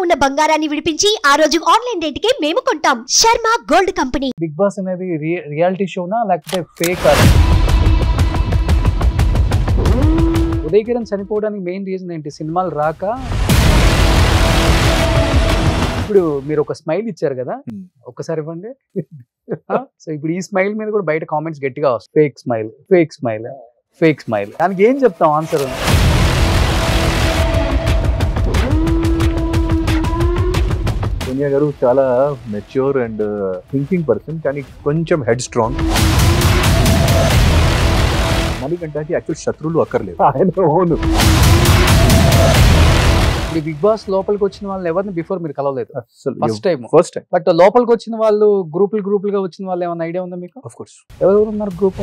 ఉన్న బంగారాన్ని విడిపించి ఆ రోజు ఆన్లైన్ రేటుకే మేము కొంటాం. Sharma gold company. Big Boss అనేది రియాలిటీ షోనా లేకపోతే ఫేక్? ఉదయ్ కిరణ్ చనిపోవడానికి మెయిన్ రీజన్ ఏంటి? సినిమాలు రాక? ఇప్పుడు మీరు ఒక స్మైల్ ఇచ్చారు కదా, ఒక్కసారి ఇవ్వండి. సో ఇప్పుడు ఈ స్మైల్ మీద కూడా బయట కామెంట్స్ గట్టిగా వస్తాయి. Fake smile, fake smile, fake smile. దానికి ఏం చెప్తాం ఆన్సర్? సోనియా గారు చాలా మెచ్యూర్ అండ్ థింకింగ్ పర్సన్, కానీ కొంచెం హెడ్ స్ట్రాంగ్. మనకంటే యాక్చువల్ శత్రువులు అక్కర్లేదు, ఆయన ఓను. బిగ్ బాస్ లోపలికి వచ్చిన వాళ్ళని ఎవరిని బిఫోర్ మీరు కలవలేదు? First time. బట్ లోపలికి వచ్చిన వాళ్ళు గ్రూపులుగా వచ్చిన వాళ్ళు ఏమైనా ఐడియా ఉందా మీకు? Of course. ఎవరెవరు ఉన్నారు గ్రూప్?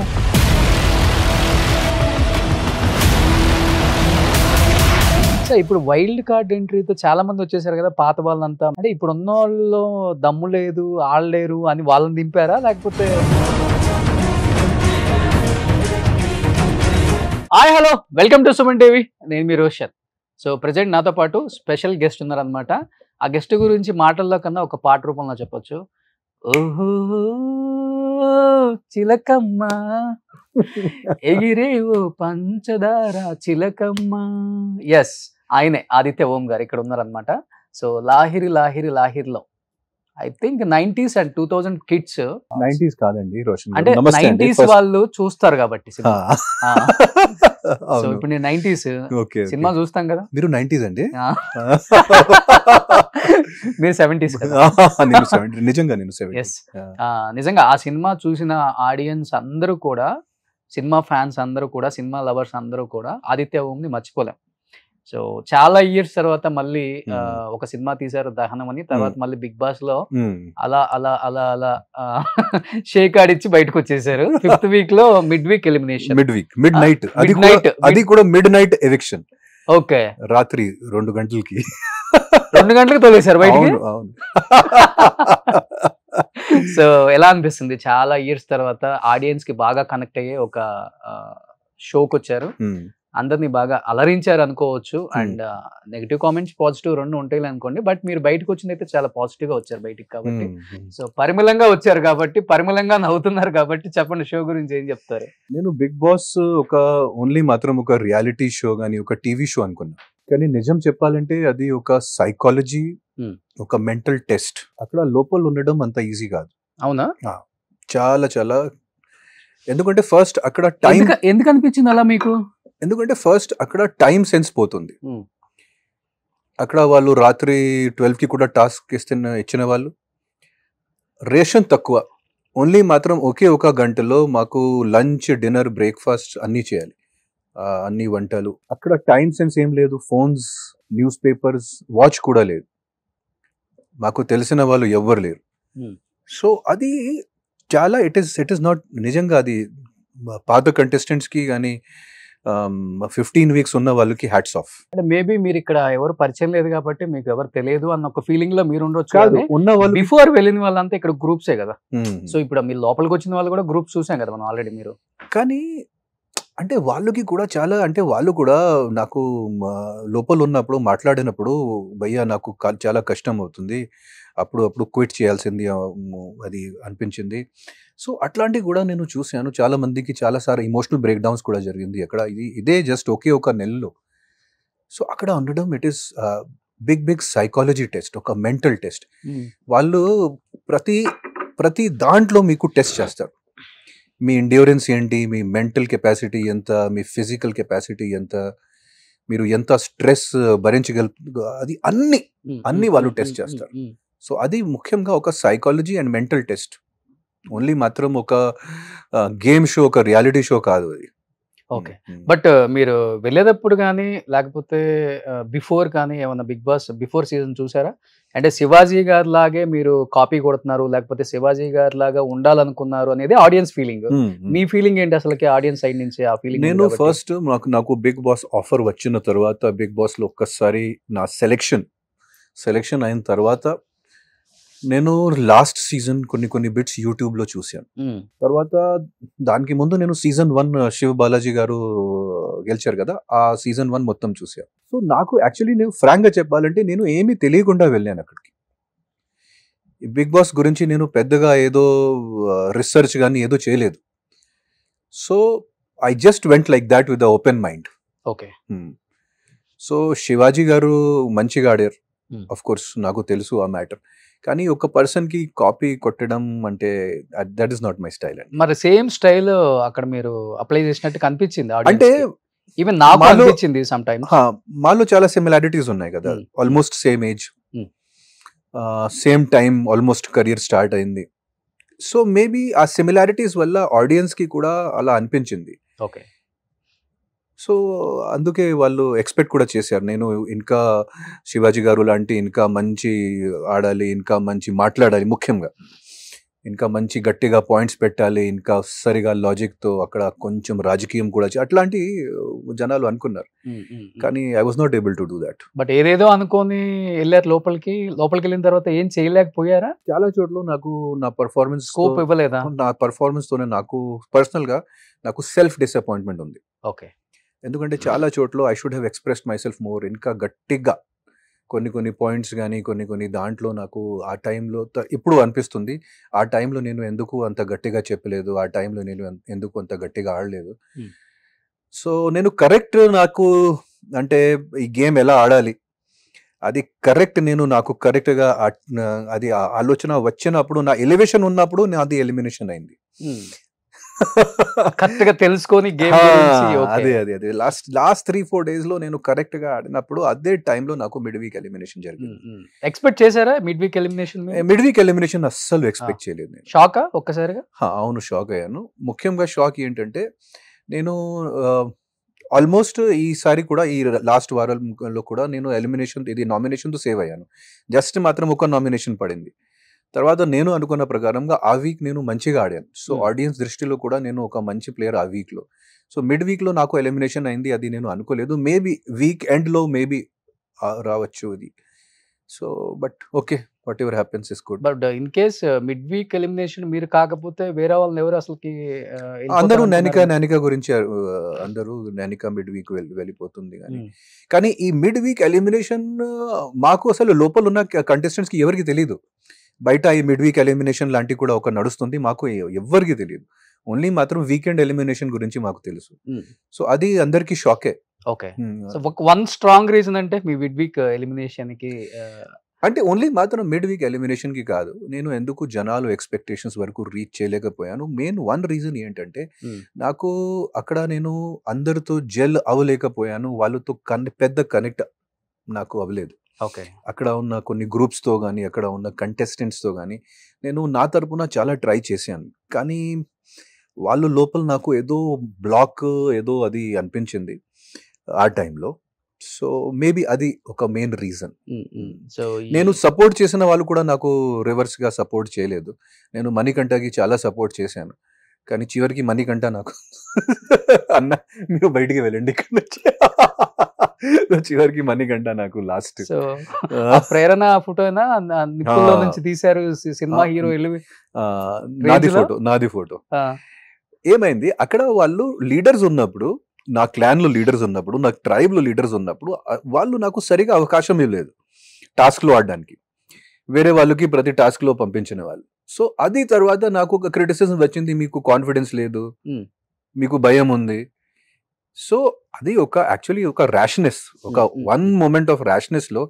సో ఇప్పుడు వైల్డ్ కార్డ్ ఎంట్రీతో చాలా మంది వచ్చేసారు కదా పాత వాళ్ళంతా. అంటే ఇప్పుడు ఉన్న వాళ్ళు దమ్ము లేదు, ఆడలేరు అని వాళ్ళని దింపారా, లేకపోతే? Hi, hello, welcome to Suman TV. నేను మీ రోషన్. సో ప్రజెంట్ నాతో పాటు స్పెషల్ గెస్ట్ ఉన్నారనమాట. ఆ గెస్ట్ గురించి మాటల్లో కన్నా ఒక పాట రూపంలో చెప్పొచ్చు. ఓహో చిలకమ్మ ఎగిరే ఓ పంచదార చిలకమ్మ. ఎస్, ఆయనే ఆదిత్య ఓం గారు ఇక్కడ ఉన్నారనమాట. సో లాహిరి లాహిరి లాహిరిలో I think 90s and 2000 kids. 90s కాదండి రోషన్, అంటే 90s వాళ్ళు చూస్తారు కాబట్టి. సో ఇప్పుడు నేను 90s సినిమా చూస్తాం కదా. మీరు 90s అండి, మీరు 70s. నిజంగా నేను 70s. నిజంగా ఆ సినిమా చూసిన ఆడియన్స్ అందరూ కూడా, సినిమా ఫ్యాన్స్ అందరూ కూడా, సినిమా లవర్స్ అందరూ కూడా ఆదిత్య ఓం ని మర్చిపోలేం. సో చాలా ఇయర్స్ తర్వాత మళ్ళీ ఒక సినిమా తీశారు దహనం అని. తర్వాత మళ్ళీ బిగ్ బాస్ లో అలా అలా అలా అలా షేక్ ఆడిచ్చి బయటకు వచ్చేసారు. 5th వీక్ లో mid week elimination. Mid night అది కూడా మిడ్ నైట్ ఎవిక్షన్. ఓకే, రాత్రి 2 గంటలకి 2 గంటలకు తోలేశారు బయటికి. సో ఎలా అనిపిస్తుంది? చాలా ఇయర్స్ తర్వాత ఆడియన్స్ కి బాగా కనెక్ట్ అయ్యే ఒక షోకి వచ్చారు, అందరినీ బాగా అలరించారు అనుకోవచ్చు. అండ్ నెగిటివ్ కామెంట్స్, పాజిటివ్ రెండు ఉంటాయి అనుకోండి. బట్ మీరు బయటకు వచ్చినైతే చాలా పాజిటివ్ గా వచ్చారు బయటికి కాబట్టి. సో పరిమళంగా వచ్చారు కాబట్టి, పరిమళంగా నవ్వుతున్నారు కాబట్టి చెప్పండి, షో గురించి ఏం చెప్తారు? నేను బిగ్ బాస్ ఒక ఓన్లీ మాత్రం ఒక రియాలిటీ షో గానీ ఒక టీవీ షో అనుకున్నా, కానీ నిజం చెప్పాలంటే అది ఒక సైకాలజీ, ఒక మెంటల్ టెస్ట్. అక్కడ లోపల ఉండడం అంత ఈజీ కాదు. అవునా? చాలా చాలా. ఎందుకంటే ఫస్ట్ అక్కడ టైం ఎందుకు అనిపించింది అలా మీకు? ఎందుకంటే ఫస్ట్ అక్కడ టైం సెన్స్ పోతుంది. అక్కడ వాళ్ళు రాత్రి 12కి కూడా టాస్క్ ఇచ్చిన వాళ్ళు, రేషన్ తక్కువ, ఓన్లీ మాత్రం ఒకే ఒక గంటలో మాకు లంచ్, డిన్నర్, బ్రేక్ఫాస్ట్ అన్నీ చేయాలి, అన్ని వంటలు. అక్కడ టైం సెన్స్ ఏం లేదు, ఫోన్స్, న్యూస్ పేపర్స్, వాచ్ కూడా లేదు. మాకు తెలిసిన వాళ్ళు ఎవ్వరు లేరు. సో అది చాలా ఇట్ ఈస్ నాట్ నిజంగా. అది పాత కంటెస్టెంట్స్కి కానీ 15 వీక్స్ ఉన్న వాళ్ళకి హ్యాట్స్ ఆఫ్. అంటే మేబీ మీరు ఇక్కడ ఎవరు పరిచయం లేదు కాబట్టి మీకు ఎవరు తెలియదు అన్న ఒక ఫీలింగ్ లో మీరు ఉండొచ్చు. ఉన్న వాళ్ళు బిఫోర్ వెళ్ళిన వాళ్ళంతా ఇక్కడ గ్రూప్సే కదా. సో ఇప్పుడు మీరు లోపలికి వచ్చిన వాళ్ళు కూడా గ్రూప్ చూసాం కదా మనం ఆల్రెడీ. మీరు కానీ అంటే వాళ్ళకి కూడా చాలా, అంటే వాళ్ళు కూడా నాకు లోపల ఉన్నప్పుడు మాట్లాడినప్పుడు, భయ్యా నాకు చాలా కష్టం అవుతుంది, అప్పుడు క్విట్ చేయాల్సింది అది అనిపించింది. సో అట్లాంటివి కూడా నేను చూశాను. చాలా మందికి చాలాసార్లు ఇమోషనల్ బ్రేక్ డౌన్స్ కూడా జరిగింది అక్కడ. ఇదే జస్ట్ ఒకే ఒక నెలలో. సో అక్కడ ఉండడం it is big psychology test, ఒక మెంటల్ టెస్ట్. వాళ్ళు ప్రతి దాంట్లో మీకు టెస్ట్ చేస్తారు. మీ ఎండ్యూరెన్స్ ఏంటి, మీ మెంటల్ కెపాసిటీ ఎంత, మీ ఫిజికల్ కెపాసిటీ ఎంత, మీరు ఎంత స్ట్రెస్ భరించగలుగుతారు, అది అన్ని వాళ్ళు టెస్ట్ చేస్తారు. సో అది ముఖ్యంగా ఒక psychology and mental test. Only మాత్రం ఒక గేమ్ షో, ఒక రియాలిటీ షో కాదు అది. ఓకే, బట్ మీరు వెళ్ళేటప్పుడు కానీ లేకపోతే బిఫోర్ కానీ ఏమన్నా బిగ్ బాస్ బిఫోర్ సీజన్ చూసారా? అంటే శివాజీ గారి లాగే మీరు కాపీ కొడుతున్నారు, లేకపోతే శివాజీ గారి లాగా ఉండాలనుకున్నారు అనేది ఆడియన్స్ ఫీలింగ్. మీ ఫీలింగ్ ఏంటి అసలుకి ఆడియన్స్ సైడ్ నుంచి? ఆ ఫీలింగ్ నేను ఫస్ట్ నాకు బిగ్ బాస్ ఆఫర్ వచ్చిన తర్వాత, బిగ్ బాస్ లో ఒక్కసారి నా సెలెక్షన్ అయిన తర్వాత నేను లాస్ట్ సీజన్ కొన్ని బిట్స్ యూట్యూబ్ లో చూశాను. తర్వాత దానికి ముందు నేను సీజన్ 1 శివ బాలాజీ గారు గెలిచారు కదా, ఆ సీజన్ 1 మొత్తం చూశాను. సో నాకు యాక్చువల్లీ నేను ఫ్రాంక్ గా చెప్పాలంటే నేను ఏమీ తెలియకుండా వెళ్ళాను అక్కడికి. బిగ్ బాస్ గురించి నేను పెద్దగా ఏదో రీసెర్చ్ కానీ ఏదో చేయలేదు. So I just went like that with the open mind. Okay. So Shivaji గారు మంచిగా ఆడారు. ఆఫ్ కోర్స్ నాకు తెలుసు ఆ మ్యాటర్. కానీ ఒక పర్సన్ కి కాపీ కొట్టడం అంటే that is not my style అండి. మరి సేమ్ స్టైల్ అక్కడ మీరు అప్లై చేసినట్టు కనిపించింది అంటే ఈవెన్ నాకు మాలో- అనిపించింది సమ్ టైమ్స్. మాలో చాలా సిమిలారిటీస్ ఉన్నాయి కదా, almost same age, same time almost career start అయింది. సో మేబీ ఆ సిమిలారిటీస్ వల్ల ఆడియన్స్ కి కూడా అలా అనిపించింది. ఓకే. సో అందుకే వాళ్ళు ఎక్స్పెక్ట్ కూడా చేశారు నేను ఇంకా శివాజీ గారు లాంటి ఇంకా మంచి ఆడాలి, ఇంకా మంచి మాట్లాడాలి, ముఖ్యంగా ఇంకా మంచి గట్టిగా పాయింట్స్ పెట్టాలి, ఇంకా సరిగా లాజిక్తో అక్కడ కొంచెం రాజకీయం కూడా అట్లాంటి జనాలు అనుకున్నారు. కానీ I was not able to do that. But ఏదేదో అనుకొని వెళ్ళారు లోపలికి వెళ్ళిన తర్వాత ఏం చేయలేకపోయారా? చాలా చోట్ల నాకు నా పర్ఫార్మెన్స్ స్కోప్ ఇవ్వలేదా? నా పర్ఫార్మెన్స్ తోనే నాకు పర్సనల్ గా నాకు సెల్ఫ్ డిసప్పాయింట్మెంట్ ఉంది. ఓకే. ఎందుకంటే చాలా చోట్ల I should have expressed my self more, ఇంకా గట్టిగా కొన్ని పాయింట్స్ కానీ కొన్ని దాంట్లో నాకు ఆ టైంలో ఇప్పుడు అనిపిస్తుంది ఆ టైంలో నేను ఎందుకు అంత గట్టిగా చెప్పలేదు, ఆ టైంలో నేను ఎందుకు అంత గట్టిగా ఆడలేదు. సో నేను కరెక్ట్ నాకు అంటే ఈ గేమ్ ఎలా ఆడాలి అది కరెక్ట్, నాకు కరెక్ట్గా అది ఆలోచన వచ్చినప్పుడు నా ఎలివేషన్ ఉన్నప్పుడు నాది ఎలిమినేషన్ అయింది. కరెక్ట్ గా తెలుసుకొని గేమ్ అదే లాస్ట్ 3-4 days లో నేను కరెక్ట్ గా ఆడినప్పుడు అదే టైంలో నాకు మిడ్ వీక్ ఎలిమినేషన్ జరిగింది. ఎక్స్పెక్ట్ చేశారా mid week elimination? Mid week elimination అస్సలు ఎక్స్పెక్ట్ చేయలేదు నేను. షాకా ఒక్కసారిగా? అవును, షాక్ అయ్యాను. ముఖ్యంగా షాక్ ఏంటంటే నేను ఆల్మోస్ట్ ఈసారి కూడా ఈ లాస్ట్ వారంలో కూడా నేను నామినేషన్ తో సేవ్ అయ్యాను. జస్ట్ మాత్రం ఒక నామినేషన్ పడింది. తర్వాత నేను అనుకున్న ప్రకారంగా ఆ వీక్ నేను మంచిగా ఆడాను. సో ఆడియన్స్ దృష్టిలో కూడా నేను ఒక మంచి ప్లేయర్ ఆ వీక్ లో. సో మిడ్ వీక్ లో నాకు ఎలిమినేషన్ అయింది, అది నేను అనుకోలేదు. మేబీ వీక్ ఎండ్ లో మేబీ రావచ్చు అది. So but okay, what ever happens is good. But in case mid week elimination మీరు కాకపోతే వేరే వాళ్ళని ఎవరు అసలుకి అందరూ నానికా గురించి అందరూ నానికా మిడ్ వీక్ వెళ్ళిపోతుంది కానీ ఈ మిడ్ వీక్ ఎలిమినేషన్ మాకు అసలు లోపల ఉన్న కంటెస్టెంట్స్ కి ఎవరికి తెలియదు. బయట ఈ మిడ్ వీక్ ఎలిమినేషన్ లాంటివి కూడా ఒక నడుస్తుంది, మాకు ఎవ్వరికి తెలియదు. ఓన్లీ మాత్రం వీకెండ్ ఎలిమినేషన్ గురించి మాకు తెలుసు. సో అది అందరికి షాకే. ఓకే. వన్ స్ట్రాంగ్ రీజన్ అంటే మీ మిడ్ వీక్ ఎలిమినేషన్ కి అంటే ఓన్లీ మాత్రం మిడ్ వీక్ ఎలిమినేషన్ కి కాదు, నేను ఎందుకు జనాలు ఎక్స్పెక్టేషన్స్ వరకు రీచ్ చేయలేకపోయాను. మెయిన్ వన్ రీజన్ ఏంటంటే నాకు అక్కడ నేను అందరితో జెల్ అవ్వలేకపోయాను, వాళ్ళతో పెద్ద కనెక్ట్ నాకు అవ్వలేదు. ఓకే. అక్కడ ఉన్న కొన్ని గ్రూప్స్తో కానీ అక్కడ ఉన్న కంటెస్టెంట్స్తో కానీ నేను నా తరపున చాలా ట్రై చేశాను. కానీ వాళ్ళు లోపల నాకు ఏదో బ్లాక్ ఏదో అది అనిపించింది ఆ టైంలో. సో మేబీ అది ఒక మెయిన్ రీజన్. సో నేను సపోర్ట్ చేసిన వాళ్ళు కూడా నాకు రివర్స్గా సపోర్ట్ చేయలేదు. నేను మణికంఠకి చాలా సపోర్ట్ చేశాను, కానీ చివరికి మణికంఠ నాకు అన్న మీరు బయటికి వెళ్ళండి ఇక్కడ నుంచి, చివరికి మణికంఠ నాకు లాస్ట్. సో ప్రేరణ ఫోటోనా నిప్పుల్లో నుంచి తీశారు సినిమా హీరో నాది ఫోటో. ఏమైంది అక్కడ వాళ్ళు లీడర్స్ ఉన్నప్పుడు, నా క్లాన్ లో లీడర్స్ ఉన్నప్పుడు, నా ట్రైబ్ లో లీడర్స్ ఉన్నప్పుడు వాళ్ళు నాకు సరిగా అవకాశం ఇవ్వలేదు టాస్క్ లో ఆడడానికి. వేరే వాళ్ళకి ప్రతి టాస్క్ లో పంపించిన వాళ్ళు. సో అది తర్వాత నాకు ఒక క్రిటిసిజం వచ్చింది, మీకు కాన్ఫిడెన్స్ లేదు, మీకు భయం ఉంది. సో అది యాక్చువల్లీ ఒక ర్యాష్నెస్, ఒక వన్ మూమెంట్ ఆఫ్ ర్యాష్నెస్ లో.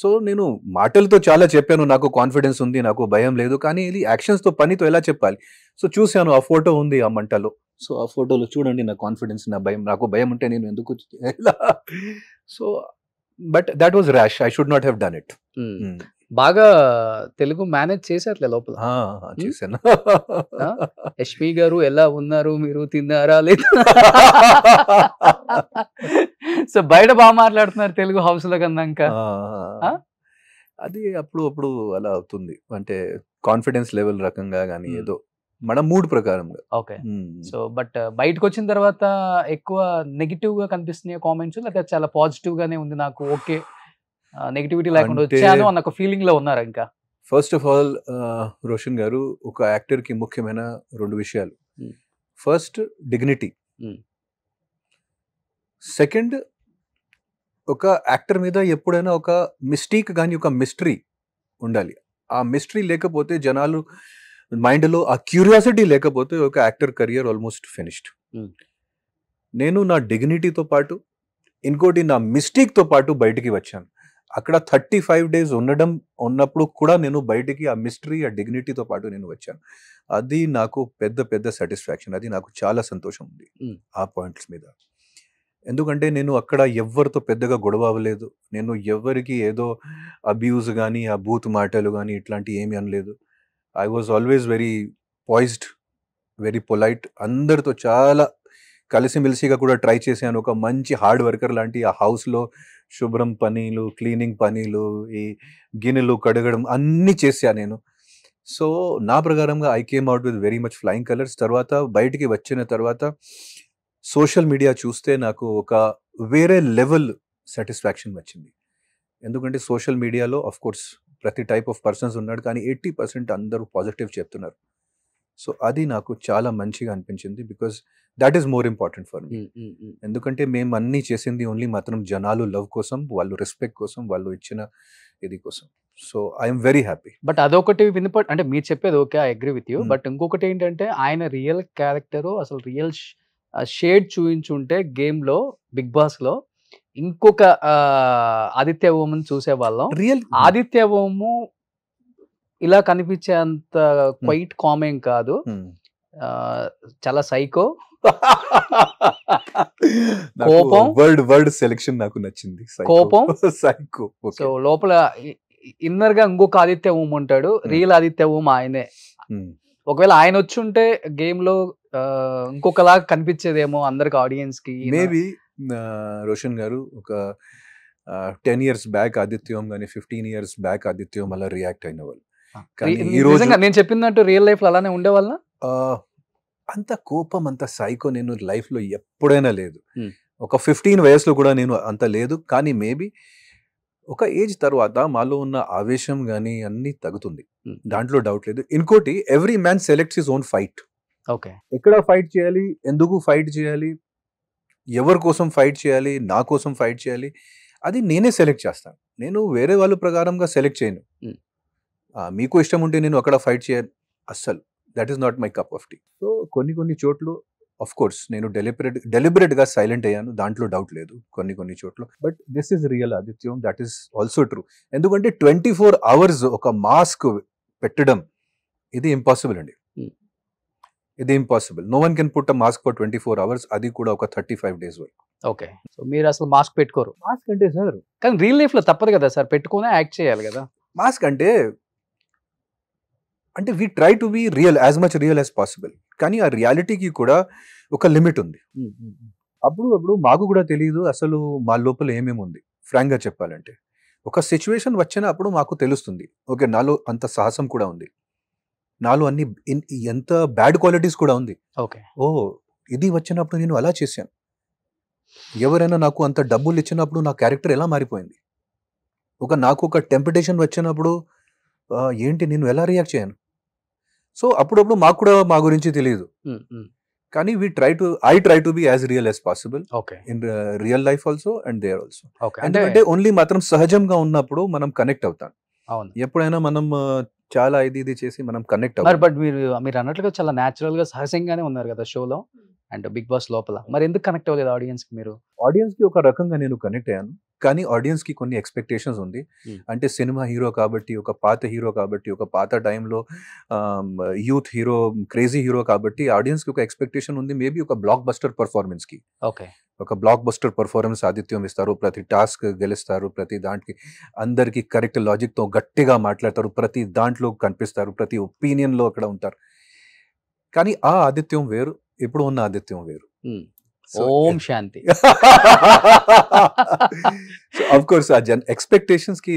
సో నేను మాటలతో చాలా చెప్పాను నాకు కాన్ఫిడెన్స్ ఉంది, నాకు భయం లేదు, కానీ ఇది యాక్షన్స్ తో పనితో ఎలా చెప్పాలి. సో చూశాను, ఆ ఫోటో ఉంది ఆ మంటలో. సో ఆ ఫోటోలో చూడండి నా కాన్ఫిడెన్స్, నా భయం, నాకు భయం ఉంటే నేను ఎందుకు. So but that was rash, I should not have done it. బాగా తెలుగు మేనేజ్ చేశారులే లోపల. చేశాను. ఎస్పీ గారు ఎలా ఉన్నారు, మీరు తిన్నారా లేదా? సో బయట బాగా మాట్లాడుతున్నారు తెలుగు హౌస్ లో కన్నాక. అది అప్పుడు అలా అవుతుంది, అంటే కాన్ఫిడెన్స్ లెవెల్ రకంగా కానీ ఏదో మన మూడ్ ప్రకారంగా. ఓకే. సో బట్ బయటకు వచ్చిన తర్వాత ఎక్కువ నెగిటివ్ గా కనిపిస్తున్నాయి కామెంట్స్, లేకపోతే చాలా పాజిటివ్ గానే ఉంది నాకు, ఓకే నెగిటివిటీ లేకుండా వచ్చాను అన్న ఒక ఫీలింగ్ లో ఉన్నారు? ఇంకా ఫస్ట్ ఆఫ్ ఆల్ రోషన్ గారు, ఒక యాక్టర్కి ముఖ్యమైన 2 విషయాలు. ఫస్ట్ డిగ్నిటీ, సెకండ్ ఒక యాక్టర్ మీద ఎప్పుడైనా ఒక మిస్టేక్ కానీ ఒక మిస్టరీ ఉండాలి. ఆ మిస్టరీ లేకపోతే జనాలు మైండ్లో ఆ క్యూరియాసిటీ లేకపోతే ఒక యాక్టర్ కెరియర్ ఆల్మోస్ట్ ఫినిష్డ్. నేను నా డిగ్నిటీతో పాటు ఇంకోటి నా మిస్టేక్తో పాటు బయటికి వచ్చాను. అక్కడ 35 days ఉన్నప్పుడు కూడా నేను బయటికి ఆ మిస్టరీ ఆ డిగ్నిటీతో పాటు నేను వచ్చాను. అది నాకు పెద్ద సాటిస్ఫాక్షన్. అది నాకు చాలా సంతోషం ఉంది ఆ పాయింట్స్ మీద. ఎందుకంటే నేను అక్కడ ఎవరితో పెద్దగా గొడవ అవ్వలేదు. నేను ఎవరికి ఏదో అబ్యూజ్ కానీ ఆ బూత్ మాటలు కానీ ఇట్లాంటివి ఏమీ అనలేదు. I was always very poised, very polite. అందరితో చాలా కలిసిమెలిసిగా కూడా ట్రై చేశాను. ఒక మంచి హార్డ్ వర్కర్ లాంటి ఆ హౌస్లో శుభ్రం పనీలు, క్లీనింగ్ పనీలు, ఈ గిన్నెలు కడగడం అన్నీ చేశాను నేను. సో నా ప్రకారంగా I came out with very much flying colours. తర్వాత బయటికి వచ్చిన తర్వాత సోషల్ మీడియా చూస్తే నాకు ఒక వేరే లెవెల్ సాటిస్ఫాక్షన్ వచ్చింది. ఎందుకంటే సోషల్ మీడియాలో ఆఫ్ కోర్స్ ప్రతి టైప్ ఆఫ్ పర్సన్స్ ఉన్నాడు, కానీ 80% అందరూ పాజిటివ్ చెప్తున్నారు. సో అది నాకు చాలా మంచిగా అనిపించింది. Because that is more important for me. ఎందుకంటే మేము అన్నీ చేసింది ఓన్లీ మాత్రం జనాలు లవ్ కోసం, వాళ్ళు రెస్పెక్ట్ కోసం, వాళ్ళు ఇచ్చిన ఇది కోసం. So I'm very happy. But అదొకటి అంటే మీరు చెప్పేది okay, I agree with you. But ఇంకొకటి ఏంటంటే ఆయన రియల్ క్యారెక్టర్ అసలు రియల్ షేడ్ చూయించుంటే గేమ్ లో, బిగ్ బాస్ లో ఇంకొక ఆదిత్య ఓమన్ చూసే వాళ్ళం. రియల్ ఆదిత్య ఓము ఇలా కనిపించేంత క్వైట్ కామేం కాదు, చాలా సైకో, కోపం. వర్డ్ సెలెక్షన్ నాకు నచ్చింది. కోపం, సైకో. సో లోపల ఇన్నర్ గా ఇంకొక ఆదిత్య ఓం ఉంటాడు. రియల్ ఆదిత్య ఓం ఆయనే. ఒకవేళ ఆయన వచ్చి ఉంటే గేమ్ లో ఇంకొకలాగా కనిపించేదేమో అందరికి, ఆడియన్స్ కి. మేబీ రోషన్ గారు ఒక 10 years బ్యాక్ ఆదిత్యం కానీ 15 years బ్యాక్ ఆదిత్యం అలా రియాక్ట్ అయిన వాళ్ళు. నిజంగా నేను చెప్పినట్టు రియల్ లైఫ్ లో అలానే ఉండేవాళ్ళ. అంత కోపం, అంత సైకో నేను లైఫ్ లో ఎప్పుడైనా లేదు. ఒక 15 వయసులో కూడా నేను అంత లేదు. కానీ మేబీ ఒక ఏజ్ తర్వాత మాలో ఉన్న ఆవేశం కానీ అన్ని తగ్గుతుంది, దాంట్లో డౌట్ లేదు. ఇంకోటి, every man selects his own fight. Okay, ఎక్కడ ఫైట్ చేయాలి, ఎందుకు ఫైట్ చేయాలి, ఎవరి కోసం ఫైట్ చేయాలి, నా కోసం ఫైట్ చేయాలి, అది నేనే సెలెక్ట్ చేస్తాను. నేను వేరే వాళ్ళ ప్రకారంగా సెలెక్ట్ చేయను. మీకు ఇష్టం ఉంటే నేను అక్కడ ఫైట్ చేయను అస్సలు. That is not my cup of tea. So కొన్ని చోట్ల ఆఫ్ కోర్స్ నేను డెలిబరేట్గా సైలెంట్ అయ్యాను, దాంట్లో డౌట్ లేదు కొన్ని చోట్ల. But this is real Adityam, that is also true. ఎందుకంటే 24 hours ఒక మాస్క్ పెట్టడం ఇది ఇంపాసిబుల్ అండి. ఇది impossible. No one can put a mask for 24 hours, అది కూడా ఒక 35 days వరకు. ఓకే, సో మీరు అసలు మాస్క్ పెట్టుకోరు. మాస్క్ అంటే సార్, కానీ రియల్ లైఫ్ లో తప్పదు కదా సార్, పెట్టుకునే యాక్ట్ చేయాలి కదా. మాస్క్ అంటే we try to be real, as much real as possible. కానీ ఆ రియాలిటీకి కూడా ఒక లిమిట్ ఉంది. అప్పుడు మాకు కూడా తెలియదు అసలు మా లోపల ఏమేమి ఉంది. ఫ్రాంక్గా చెప్పాలంటే ఒక సిచ్యువేషన్ వచ్చినప్పుడు మాకు తెలుస్తుంది, ఓకే నాలో అంత సాహసం కూడా ఉంది, నాలో అన్ని ఎంత బ్యాడ్ క్వాలిటీస్ కూడా ఉంది. ఓకే, ఇది వచ్చినప్పుడు నేను అలా చేశాను. ఎవరైనా నాకు అంత డబ్బులు ఇచ్చినప్పుడు నా క్యారెక్టర్ ఎలా మారిపోయింది. నాకు ఒక టెంప్టేషన్ వచ్చినప్పుడు ఏంటి నేను ఎలా రియాక్ట్ చేయను. సో అప్పుడప్పుడు మాకు కూడా మా గురించి తెలియదు. కానీ I try to be as real as possible in real life also and there also. ఎందుకంటే ఓన్లీ మాత్రం సహజంగా ఉన్నప్పుడు మనం కనెక్ట్ అవుతాం. ఎప్పుడైనా మనం చాలా ఇది చేసి మనం కనెక్ట్ అవుతాం. బట్ మీరు అన్నట్లుగా చాలా న్యాచురల్ గా సహజంగానే ఉన్నారు కదా షోలో అండ్ బిగ్ బాస్ లోపల. మరి ఎందుకు కనెక్ట్ అవ్వలేదు ఆడియన్స్ కి? మీరు ఆడియన్స్ కి ఒక రకంగా నేను కనెక్ట్ అయ్యాను, కానీ ఆడియన్స్ కి కొన్ని ఎక్స్పెక్టేషన్స్ ఉంది. అంటే సినిమా హీరో కాబట్టి, ఒక పాత హీరో కాబట్టి, ఒక పాత టైంలో యూత్ హీరో, క్రేజీ హీరో కాబట్టి ఆడియన్స్ కి ఒక ఎక్స్పెక్టేషన్ ఉంది. మేబీ ఒక బ్లాక్ బస్టర్ పర్ఫార్మెన్స్ కి, ఒక బ్లాక్ బస్టర్ పర్ఫార్మెన్స్ ఆదిత్యం ఇస్తారు, ప్రతి టాస్క్ గెలుస్తారు, ప్రతి దాంట్కి అందరికి కరెక్ట్ లాజిక్ తో గట్టిగా మాట్లాడతారు, ప్రతి దాంట్లో కనిపిస్తారు, ప్రతి ఒపీనియన్ లో అక్కడ ఉంటారు. కానీ ఆ ఆదిత్యం వేరు, ఇప్పుడు ఉన్న ఆదిత్యం వేరు. ఓం శాంతి. ఆఫ్ కోర్స్ ఆ ఎక్స్పెక్టేషన్స్ కి,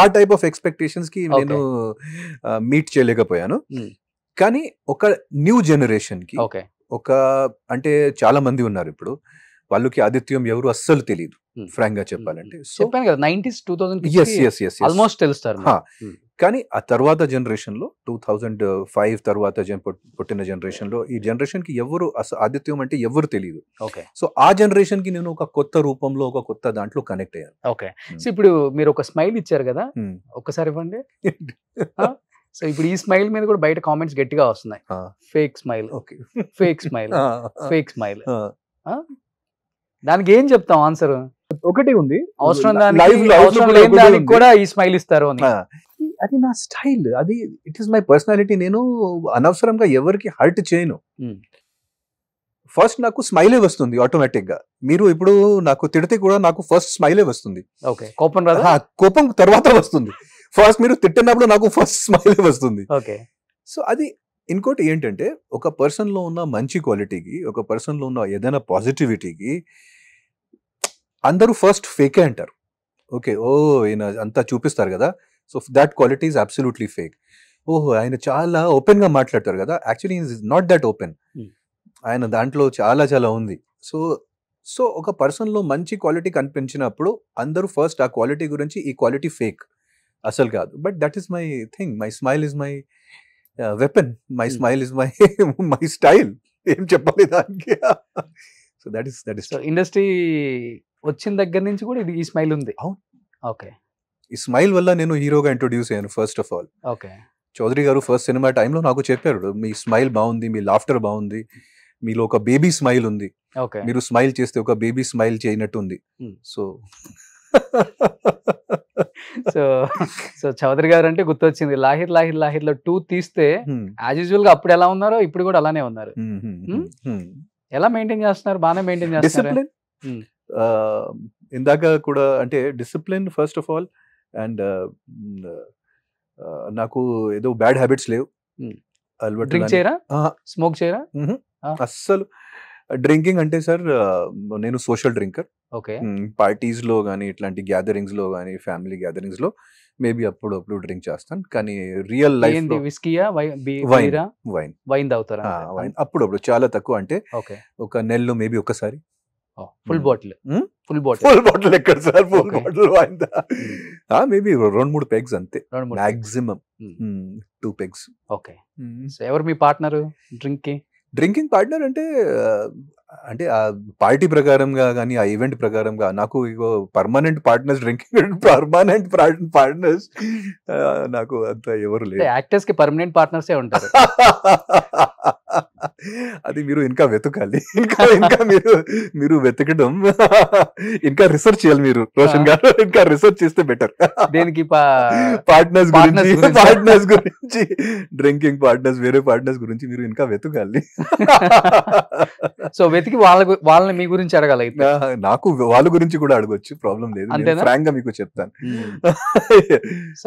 ఆ టైప్ ఆఫ్ ఎక్స్పెక్టేషన్స్ కి నేను మీట్ చేయలేకపోయాను. కానీ ఒక న్యూ జనరేషన్ కి అంటే చాలా మంది ఉన్నారు ఇప్పుడు, వాళ్ళకి ఆదిత్యం ఎవరు అస్సలు తెలియదు ఫ్రాంక్ గా చెప్పాలంటే. చెప్పాను కదా 90s 2000 ఆల్మోస్ట్ తెలుస్తారు. కానీ ఆ తర్వాత జనరేషన్లో 2005 తర్వాత పుట్టిన జనరేషన్లో ఈ జనరేషన్కి ఎవరు ఆదిత్యం అంటే ఎవరు తెలియదు. ఓకే సో ఆ జనరేషన్కి నేను ఒక కొత్త రూపంలో ఒక కొత్త దాంట్లో కనెక్ట్ అయ్యాను. ఓకే. సో ఇప్పుడు మీరు ఒక స్మైల్ ఇచ్చారు కదా, ఒక్కసారి ఇవ్వండి. సో ఇప్పుడు ఈ స్మైల్ మీద కూడా బయట కామెంట్స్ గట్టిగా వస్తున్నాయి. Fake smile, okay, fake smile, fake smile. దానికి ఏం చెప్తాం ఆన్సర్? ఒకటి ఉంది, అవసరం Live లో అవసరం లేని దానికి కూడా ఈ స్మైల్ ఇస్తారు అని. అది నా స్టైల్, అది ఇట్ ఈస్ మై పర్సనాలిటీ. నేను అనవసరంగా ఎవరికి హర్ట్ చేయను. ఫస్ట్ నాకు స్మైలే వస్తుంది ఆటోమేటిక్ గా. మీరు ఇప్పుడు నాకు తిడితే కూడా నాకు ఫస్ట్ స్మైలే వస్తుంది. ఓకే, కోపం రాదు, కోపం తర్వాత వస్తుంది. ఫస్ట్ మీరు తిట్టినప్పుడు నాకు ఫస్ట్ స్మైలే వస్తుంది. ఓకే. సో అది ఇంకోటి ఏంటంటే, ఒక పర్సన్ లో ఉన్న మంచి క్వాలిటీకి, ఒక పర్సన్ లో ఉన్న ఏదైనా పాజిటివిటీకి అందరూ ఫస్ట్ ఫేకే అంటారు. ఓకే, ఓ ఈయన అంతా చూపిస్తారు కదా, so that quality is absolutely fake. ఓహో, ఆయన చాలా ఓపెన్ గా మాట్లాడతారు కదా, actually is not that open. ఆయన దాంట్లో చాలా చాలా ఉంది. సో ఒక పర్సన్ లో మంచి క్వాలిటీ కనిపించినప్పుడు అందరూ ఫస్ట్ ఆ క్వాలిటీ గురించి, ఈ క్వాలిటీ ఫేక్ అసలు కాదు. But that is my thing. My smile is my weapon. My smile is my style. ఏం చెప్పాలి దానికి? సో దట్ ఈస్ ఇండస్ట్రీ వచ్చిన దగ్గర నుంచి కూడా ఇది ఈ స్మైల్ ఉంది. అవును. ఓకే. ఈ స్మైల్ వల్ల నేను హీరోగా ఇంట్రొడ్యూస్ అయ్యాను first of all. Okay. Chaudhary గారు ఫస్ట్ సినిమా టైంలో నాకు చెప్పారు, మీ స్మైల్ బాగుంది, మీ లాఫ్టర్ బాగుంది, మీలో ఒక బేబీ స్మైల్ ఉంది, మీరు స్మైల్ చేస్తే ఒక బేబీ స్మైల్ చేయనట్టు ఉంది. సో సో సో చౌదరి గారు అంటే గుర్తొచ్చింది, లాహిర్ లాహిర్ లాహిర్ లో 2 తీస్తే యాజ్ యూజువల్ గా అప్పుడు ఎలా ఉన్నారో ఇప్పుడు కూడా అలానే ఉన్నారు. ఎలా మెయింటైన్ చేస్తున్నారు? బాగానే మెయింటైన్ చేస్తున్నారు. డిసిప్లిన్ ఇందాక కూడా అంటే discipline first of all. And నాకు ఏదో బ్యాడ్ హ్యాబిట్స్ లేవు. డ్రింక్ చేయరా? స్మోక్ చేయరా? అస్సలు. డ్రింకింగ్ అంటే సార్, నేను సోషల్ డ్రింకర్. ఓకే. పార్టీస్ లో కానీ, ఇట్లాంటి గ్యాదరింగ్స్ లో కానీ, ఫ్యామిలీ గ్యాదరింగ్స్ లో మేబీ అప్పుడు డ్రింక్ చేస్తాను. కానీ రియల్ లైఫ్ లో విస్కీయా, వైన్ తాగుతారా? వైన్ అప్పుడప్పుడు, చాలా తక్కువ. అంటే ఒక నెలలో మేబీ ఒకసారి. Full bottle? ఫుల్ బాటిల్ ఎక్కడ sir? Full bottle wine maybe 2-3 pegs అంతే, మాక్సిమం 2 పెగ్స్. ఓకే. ఎవరు మీ పార్ట్నర్ డ్రింకింగ్ పార్ట్నర్? అంటే ఆ పార్టీ ప్రకారంగా కానీ, ఆ ఈవెంట్ ప్రకారంగా నాకు ego permanent partners, drinking permanent partners నాకు అంత ఎవరు లేరు. యాక్టర్స్ కి పర్మనెంట్ పార్ట్నర్సే ఉంటారు. అది మీరు ఇంకా వెతకాలి, ఇంకా మీరు వెతకడం, ఇంకా రీసెర్చ్ చేయాలి మీరు, రోషన్ గారు. ఇంకా రీసెర్చ్ చేస్తే బెటర్. దేనికి? పార్ట్నర్స్ గురించి, డ్రింకింగ్ పార్ట్నర్స్, వేరే పార్ట్నర్స్ గురించి మీరు ఇంకా వెతకాలి. సో వెతికి వాళ్ళని మీ గురించి అడగాలి. నాకు వాళ్ళ గురించి కూడా అడగొచ్చు, ప్రాబ్లం లేదు. ఫ్రాంక్ గా మీకు చెప్తాను.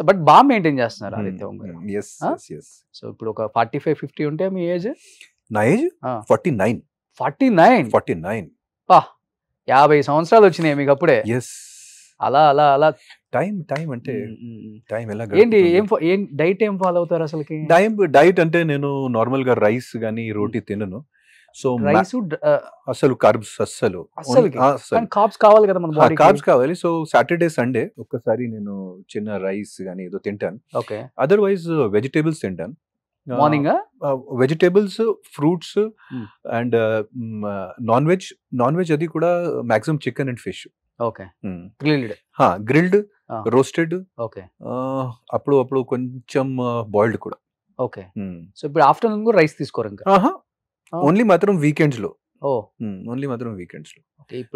బట్ బాగా మెయింటైన్ చేస్తున్నారు ఆదిత్య. సో ఇప్పుడు ఒక 45-50 ఉంటే మీ ఏజ్? నా ఏజ్ 49. 49? 50 సంవత్సరాలు వచ్చినాయి మీకు అప్పుడే. అలా అలా అలా టైం అంటే టైం ఎలా? ఏంటి, ఏం డైట్ ఏం ఫాలో అవుతారు అసలుకి? డైట్ అంటే నేను నార్మల్ గా రైస్ గానీ రోటీ తినను. సో రైస్ అసలు కార్బ్స్ అస్సలు కార్బ్స్ కావాలి కదా మన బాడీకి. కార్బ్స్ కావాలి. సో సాటర్డే సండే ఒక్కసారి నేను చిన్న రైస్ గానీ ఏదో తింటాను. ఓకే. అదర్వైజ్ వెజిటేబుల్స్ తింటాను. Morning vegetables, fruits and non veg అది కూడా maximum chicken and fish. Okay. Grilled, roasted. Okay. అప్పుడు కొంచెం బాయిల్డ్ కూడా. ఓకే. సో ఇప్పుడు ఆఫ్టర్నూన్ కూడా రైస్ తీసుకోరు ఇంకా? ఓన్లీ మాత్రం వీకెండ్స్ లో.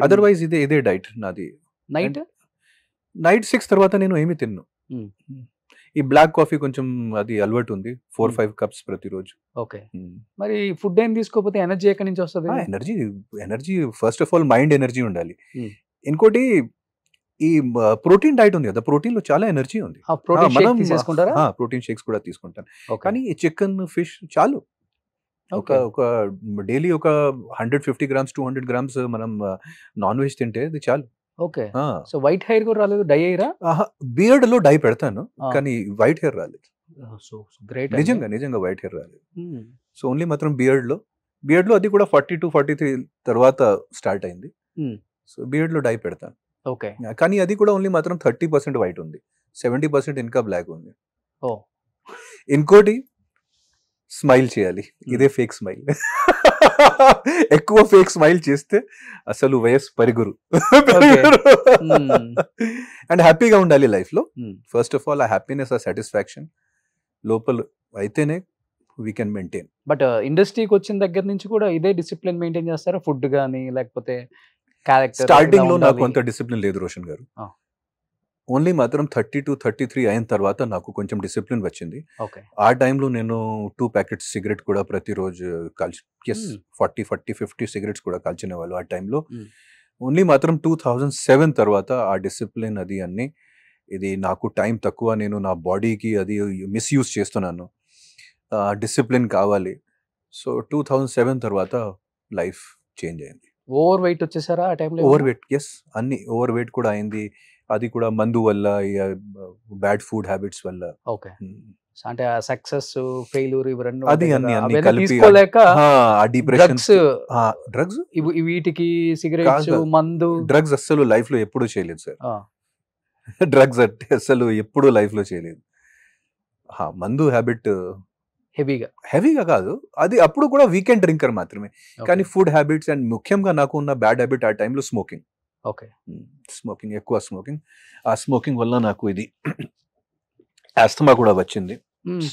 అదర్వైజ్ ఇదే డైట్ నాది. నైట్ 6 తర్వాత నేను ఏమి తిన్ను. ఈ బ్లాక్ కాఫీ కొంచెం అది అలవాటు ఉంది, 4-5 కప్స్ ప్రతిరోజు. ఓకే. మరి ఫుడ్ ఏం తీసుకోకపోతే ఎనర్జీ ఎక్కడి నుంచి వస్తుంది? Energy first of all mind energy ఉండాలి. ఇంకోటి ఈ ప్రోటీన్ డైట్ ఉంది కదా, ప్రోటీన్ లో చాలా ఎనర్జీ ఉంది. ప్రోటీన్ షేక్స్ కూడా తీసుకుంటాను. కానీ చికెన్, ఫిష్ చాలు. ఒక డైలీ ఒక 150 grams 200 grams మనం నాన్ వెజ్ తింటే అది చాలు. ఓకే. సో వైట్ హెయిర్ కూడా రాలేదు? డై అయ్యారా? బియర్డ్ లో డై పెడతాను, కానీ వైట్ హెయిర్ రాలేదు. So great. నిజంగా వైట్ హెయిర్ రాలేదు. సో ఓన్లీ మాత్రం బియర్డ్ లో అది కూడా 42-43 తర్వాత స్టార్ట్ అయింది. సో బియర్డ్ లో డై పెడతాను. ఓకే. కానీ అది కూడా ఓన్లీ మాత్రం 30% వైట్ ఉంది, 70% ఇంకా బ్లాక్ ఉంది. ఓ ఇంకోటి స్మైల్ చేయాలి, ఇదే ఫేక్ స్మైల్. ఎక్కువ ఫేక్ స్మైల్ చేస్తే అసలు వయస్సు పరిగురు. అండ్ హ్యాపీగా ఉండాలి లైఫ్ లో. ఫస్ట్ ఆఫ్ ఆల్ ఆ హ్యాపీనెస్, ఆ సాటిస్ఫాక్షన్ లోపల అయితేనే వీ కెన్ మెయింటైన్. బట్ ఇండస్ట్రీకి వచ్చిన దగ్గర నుంచి కూడా ఇదే డిసిప్లిన్ మెయింటైన్ చేస్తారా? ఫుడ్ కానీ లేకపోతే క్యారెక్టర్? స్టార్టింగ్ లో నాకు అంత డిసిప్లిన్ లేదు రోషన్ గారు. ఓన్లీ మాత్రం 30 to 33 అయిన తర్వాత నాకు కొంచెం డిసిప్లిన్ వచ్చింది. ఓకే. ఆ టైంలో నేను 2 ప్యాకెట్స్ సిగరెట్ కూడా ప్రతిరోజు కాల్చి, 40-50 సిగరెట్స్ కూడా కాల్చిన వాళ్ళు ఆ టైంలో. ఓన్లీ మాత్రం 2007 తర్వాత ఆ డిసిప్లిన్ అది అన్ని, ఇది నాకు టైం తక్కువ, నేను నా బాడీకి అది మిస్యూజ్ చేస్తున్నాను, డిసిప్లిన్ కావాలి. సో 2007 తర్వాత లైఫ్ చేంజ్ అయింది. ఓవర్ వెయిట్ వచ్చేసారా ఆ టైంలో? ఓవర్ వెయిట్, ఎస్, అన్ని ఓవర్ వెయిట్ కూడా అయింది. అది కూడా మందు వల్ల, బ్యాడ్ ఫుడ్ హ్యాబిట్స్ వల్ల. ఓకే. అంటే ఆ సక్సెస్ ఫెయిల్యూర్ ఇవి రెండు అది అన్ని కలిపి తీసుకోలేక డిప్రెషన్, డ్రగ్స్, వీటికి సిగరెట్స్, మందు, డ్రగ్స్ అస్సలు లైఫ్ లో ఎప్పుడు చేయలేదు సార్. డ్రగ్స్ అంటే అస్సలు ఎప్పుడు లైఫ్ లో చేయలేదు. మందు హ్యాబిట్ హెవీగా కాదు, అది అప్పుడు కూడా వీకెండ్ డ్రింకర్ మాత్రమే. కానీ ఫుడ్ హ్యాబిట్స్ అండ్ ముఖ్యంగా నాకు ఉన్న బ్యాడ్ హ్యాబిట్ ఆ టైంలో స్మోకింగ్. ఓకే. స్మోకింగ్, ఎక్కువ స్మోకింగ్. ఆ స్మోకింగ్ వల్ల నాకు ఇది ఆస్తమా కూడా వచ్చింది.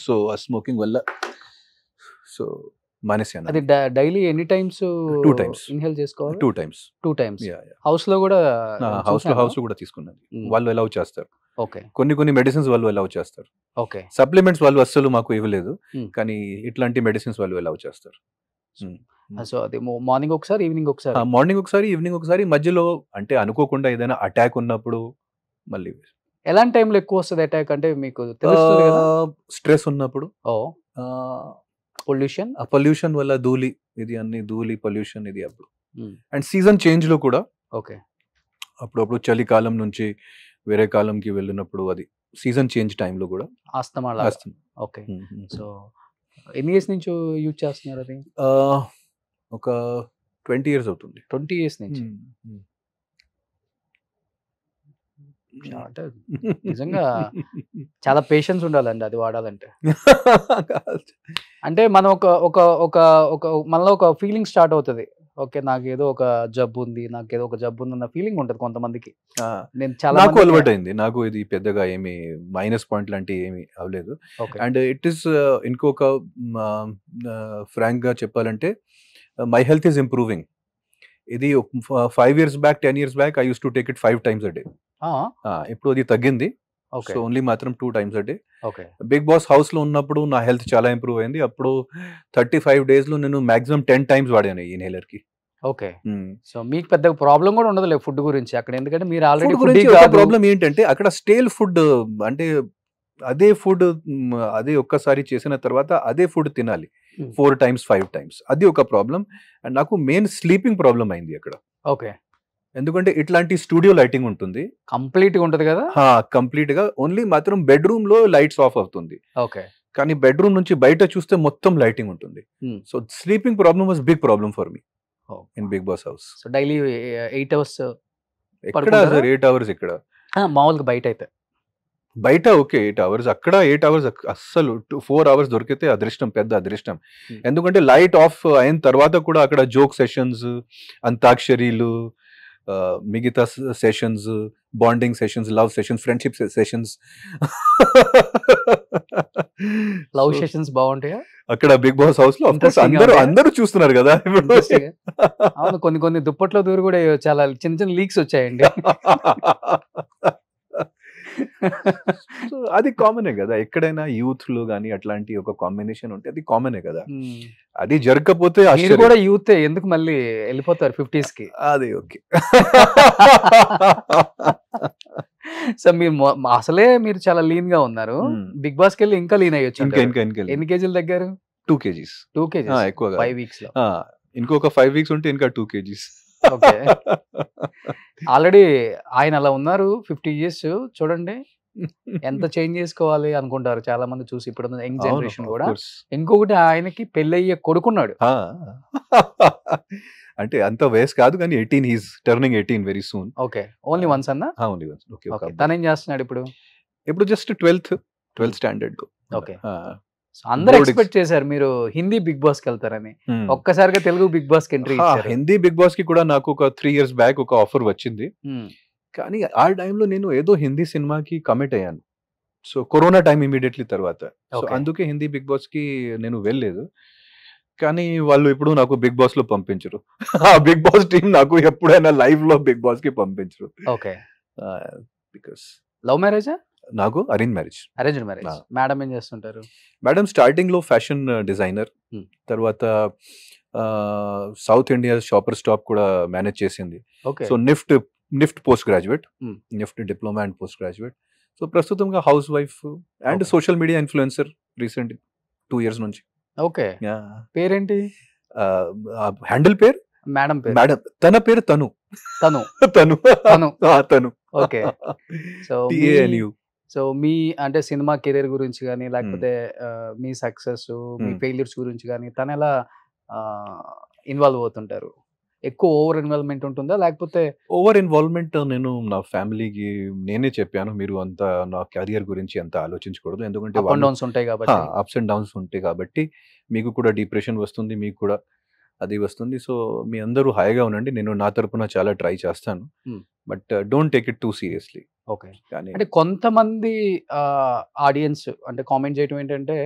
సో ఆ స్మోకింగ్ వల్ల సో మానేసాను. అది డైలీ ఎన్ని టైమ్స్? 2 times ఇన్హేల్ చేసుకోవాలి. 2 times. హౌస్ లో కూడా హౌస్ కూడా తీసుకున్నది. వాళ్ళు అలౌ చేస్తారు. ఓకే. కొన్ని మెడిసిన్స్ వాళ్ళు అలౌ చేస్తారు. ఓకే. సప్లిమెంట్స్ వాళ్ళు అస్సలు మాకు ఇవ్వలేదు, కానీ ఇట్లాంటి మెడిసిన్స్ వాళ్ళు అలౌ చేస్తారు. సో అది మార్నింగ్ ఒకసారి, ఈవినింగ్ ఒకసారి? మార్నింగ్ ఒకసారి, ఈవినింగ్ ఒకసారి. మధ్యలో అంటే అనుకోకుండా ఏదైనా అటాక్ ఉన్నప్పుడు మళ్ళీ. ఎలాంటి టైంలో ఎక్కువ వస్తుంది అటాక్ అంటే మీకు తెలుస్తుంది కదా? స్ట్రెస్ ఉన్నప్పుడు, పొల్యూషన్ వల్ల, ధూళి, ఇది అన్ని ధూళి, పొల్యూషన్ ఇది అప్పుడు. అండ్ సీజన్ చేంజ్ లో కూడా. ఓకే. అప్పుడప్పుడు చలికాలం నుంచి వేరే కాలంకి వెళ్ళినప్పుడు, అది సీజన్ చేంజ్ టైంలో కూడా ఆస్తమా. ఓకే. సో ఎన్ని ఇయర్స్ నుంచి యూజ్ చేస్తున్నారు అది? ఒక 20 years అవుతుంది. 20 years నుంచి? అంటే నిజంగా చాలా పేషెన్స్ ఉండాలండి అది వాడాలంటే. అంటే మనం మనలో ఒక ఫీలింగ్ స్టార్ట్ అవుతుంది. ఓకే, నాకేదో ఒక జబ్బు ఉంది అన్న ఫీలింగ్ ఉంటుంది కొంతమందికి. నేను చాలా నాకు అలవాటు అయింది. నాకు ఇది పెద్దగా ఏమి మైనస్ పాయింట్ లాంటి ఏమి అవ్వలేదు. అండ్ ఇట్ ఈస్ ఇంకొక ఫ్రాంక్ గా చెప్పాలంటే, మై హెల్త్ ఈస్ ఇంప్రూవింగ్. ఇది 5 years back, 10 years back I use to take it 5 times a day. ఇప్పుడు అది తగ్గింది. సో ఓన్లీ మాత్రం 2 times a day. Big Boss house లో ఉన్నప్పుడు నా హెల్త్ చాలా ఇంప్రూవ్ అయింది. అప్పుడు 35 days లో నేను మాక్సిమం 10 times వాడాను ఈ ఇన్హేలర్ కి. ఓకే. సో మీకు పెద్ద ప్రాబ్లం కూడా ఉండదు ఫుడ్ గురించి అక్కడ, ఎందుకంటే మీరు ఆల్రెడీ ప్రాబ్లం ఏంటంటే అక్కడ స్టేల్ ఫుడ్, అంటే అదే ఫుడ్ అదే ఒక్కసారి చేసిన తర్వాత అదే ఫుడ్ తినాలి 4 times 5 times. అది ఒక ప్రాబ్లం. అండ్ నాకు మెయిన్ స్లీపింగ్ ప్రాబ్లం అయింది అక్కడ. ఓకే. ఎందుకంటే ఇట్లాంటి స్టూడియో లైటింగ్ ఉంటుంది, కంప్లీట్ గా ఉంటది కదా. కంప్లీట్ గా ఓన్లీ మాత్రం బెడ్రూమ్ లో లైట్స్ ఆఫ్ అవుతుంది. ఓకే. కానీ బెడ్రూమ్ నుంచి బయట చూస్తే మొత్తం లైటింగ్ ఉంటుంది. So sleeping problem was big problem for me in Big Boss house. So daily 8 hours ఎక్కడ సార్? 8 hours ఇక్కడ మామూలుగా. బయట అయితే బయట ఓకే 8 hours, అక్కడ 8 hours అస్సలు 4 hours దొరికితే అదృష్టం, పెద్ద అదృష్టం. ఎందుకంటే లైట్ ఆఫ్ అయిన తర్వాత కూడా అక్కడ జోక్ సెషన్స్, అంతాక్షరీలు, మిగతా sessions, bonding sessions, love sessions, friendship sessions. Love sessions బాగుంటాయా అక్కడ బిగ్ బాస్ హౌస్ లో? అందరూ చూస్తున్నారు కదా. అవును, కొన్ని దుప్పట్లో దూరు కూడా చాలా చిన్న లీక్స్ వచ్చాయండి. అది కామనే కదా, ఎక్కడైనా యూత్ లో గానీ అట్లాంటి ఒక కాంబినేషన్ ఉంటే అది కామనే కదా. అది జరగకపోతే కూడా యూత్ ఎందుకు మళ్ళీ వెళ్ళిపోతారు 50s కి. అది ఓకే. సో మీరు అసలే మీరు చాలా లీన్ గా ఉన్నారు, బిగ్ బాస్ కి వెళ్ళి ఇంకా లీన్ అయ్యొచ్చు. ఎన్ని కేజీలు తగ్గారు? 2 kgs. 2 kgs ఎక్కువగా 5 weeks లో. ఇంకొక 5 weeks ఉంటే ఇంకా 2 kgs. ఓకే. ఆల్రెడీ ఆయన అలా ఉన్నారు 50 years. చూడండి ఎంత చేంజ్ చేసుకోవాలి అనుకుంటారు చాలా మంది చూసి, ఇప్పుడు యంగ్ జనరేషన్ కూడా. ఇంకొకటి, ఆయనకి పెళ్ళయ్యే కొడుకున్నాడు. అంటే అంత వయసు కాదు కానీ 18, he's turning 18 very soon. Okay. Only once అన్నా? Only once. ఓకే. తనేం చేస్తున్నాడు ఇప్పుడు? ఇప్పుడు జస్ట్ 12th. 12th స్టాండర్డ్ లో. ఓకే. సో అందరూ Board ఎక్స్పెక్ట్ చేశారు మీరు హిందీ బిగ్ బాస్ కి వెళ్తారని. ఒక్కసారిగా తెలుగు బిగ్ బాస్ కి ఎంట్రీ ఇచ్చారు. హిందీ బిగ్ బాస్ కి కూడా నాకు ఒక 3 years బ్యాక్ ఒక ఆఫర్ వచ్చింది. కానీ ఆ టైంలో నేను ఏదో హిందీ సినిమాకి కమిట్ అయ్యాను. సో కరోనా టైం ఇమీడియట్లీ తర్వాత. So Okay. అందుకే హిందీ బిగ్ బాస్ కి నేను వెళ్ళలేదు. కానీ వాళ్ళు ఇప్పుడు నాకు బిగ్ బాస్ లో పంపించరు. ఆ బిగ్ బాస్ టీం నాకు ఎప్పుడైనా లైవ్ లో బిగ్ బాస్ కి పంపించరు. ఓకే. బికాస్ లవ్ మ్యారేజా నాకు arrange marriage. Arranged marriage? Madam ఏం చేస్తుంటారు? మేడం స్టార్టింగ్ లో ఫ్యాషన్ డిజైనర్, తర్వాత సౌత్ ఇండియా షాపర్ స్టాప్ కూడా మేనేజ్ చేసింది. Okay. So NIFT post graduate, NIFT diploma and post graduate. So ప్రస్తుతంగా housewife and Okay. Social media influencer recent 2 years నుంచి. Okay. పేరేంటి? Handle పేరు madam పేరు? Madam, తన పేరు Tanu. Tanu. Tanu Tanu. Tanu. Okay. So TANU. So మీ అంటే సినిమా కెరీర్ గురించి కానీ లేకపోతే మీ సక్సెస్ మీ ఫెయిల్యూర్స్ గురించి కానీ తను ఎలా ఇన్వాల్వ్ అవుతుంటారు? ఎక్కువ ఓవర్ ఇన్వాల్వ్మెంట్ ఉంటుందా లేకపోతే? ఓవర్ ఇన్వాల్వ్మెంట్ నేను నా ఫ్యామిలీకి నేనే చెప్పాను, మీరు అంత నా కెరియర్ గురించి అంత ఆలోచించకూడదు, ఎందుకంటే అప్ అండ్ డౌన్స్ ఉంటాయి కాబట్టి. అప్స్ అండ్ డౌన్స్ ఉంటాయి కాబట్టి మీకు కూడా డిప్రెషన్ వస్తుంది, మీకు కూడా అది వస్తుంది. సో మీ అందరూ హాయిగా ఉండండి, నేను నా తరపున చాలా ట్రై చేస్తాను, but don't take it two seriously. Okay. కానీ అంటే కొంతమంది ఆడియన్స్ అంటే కామెంట్ చేయడం ఏంటంటే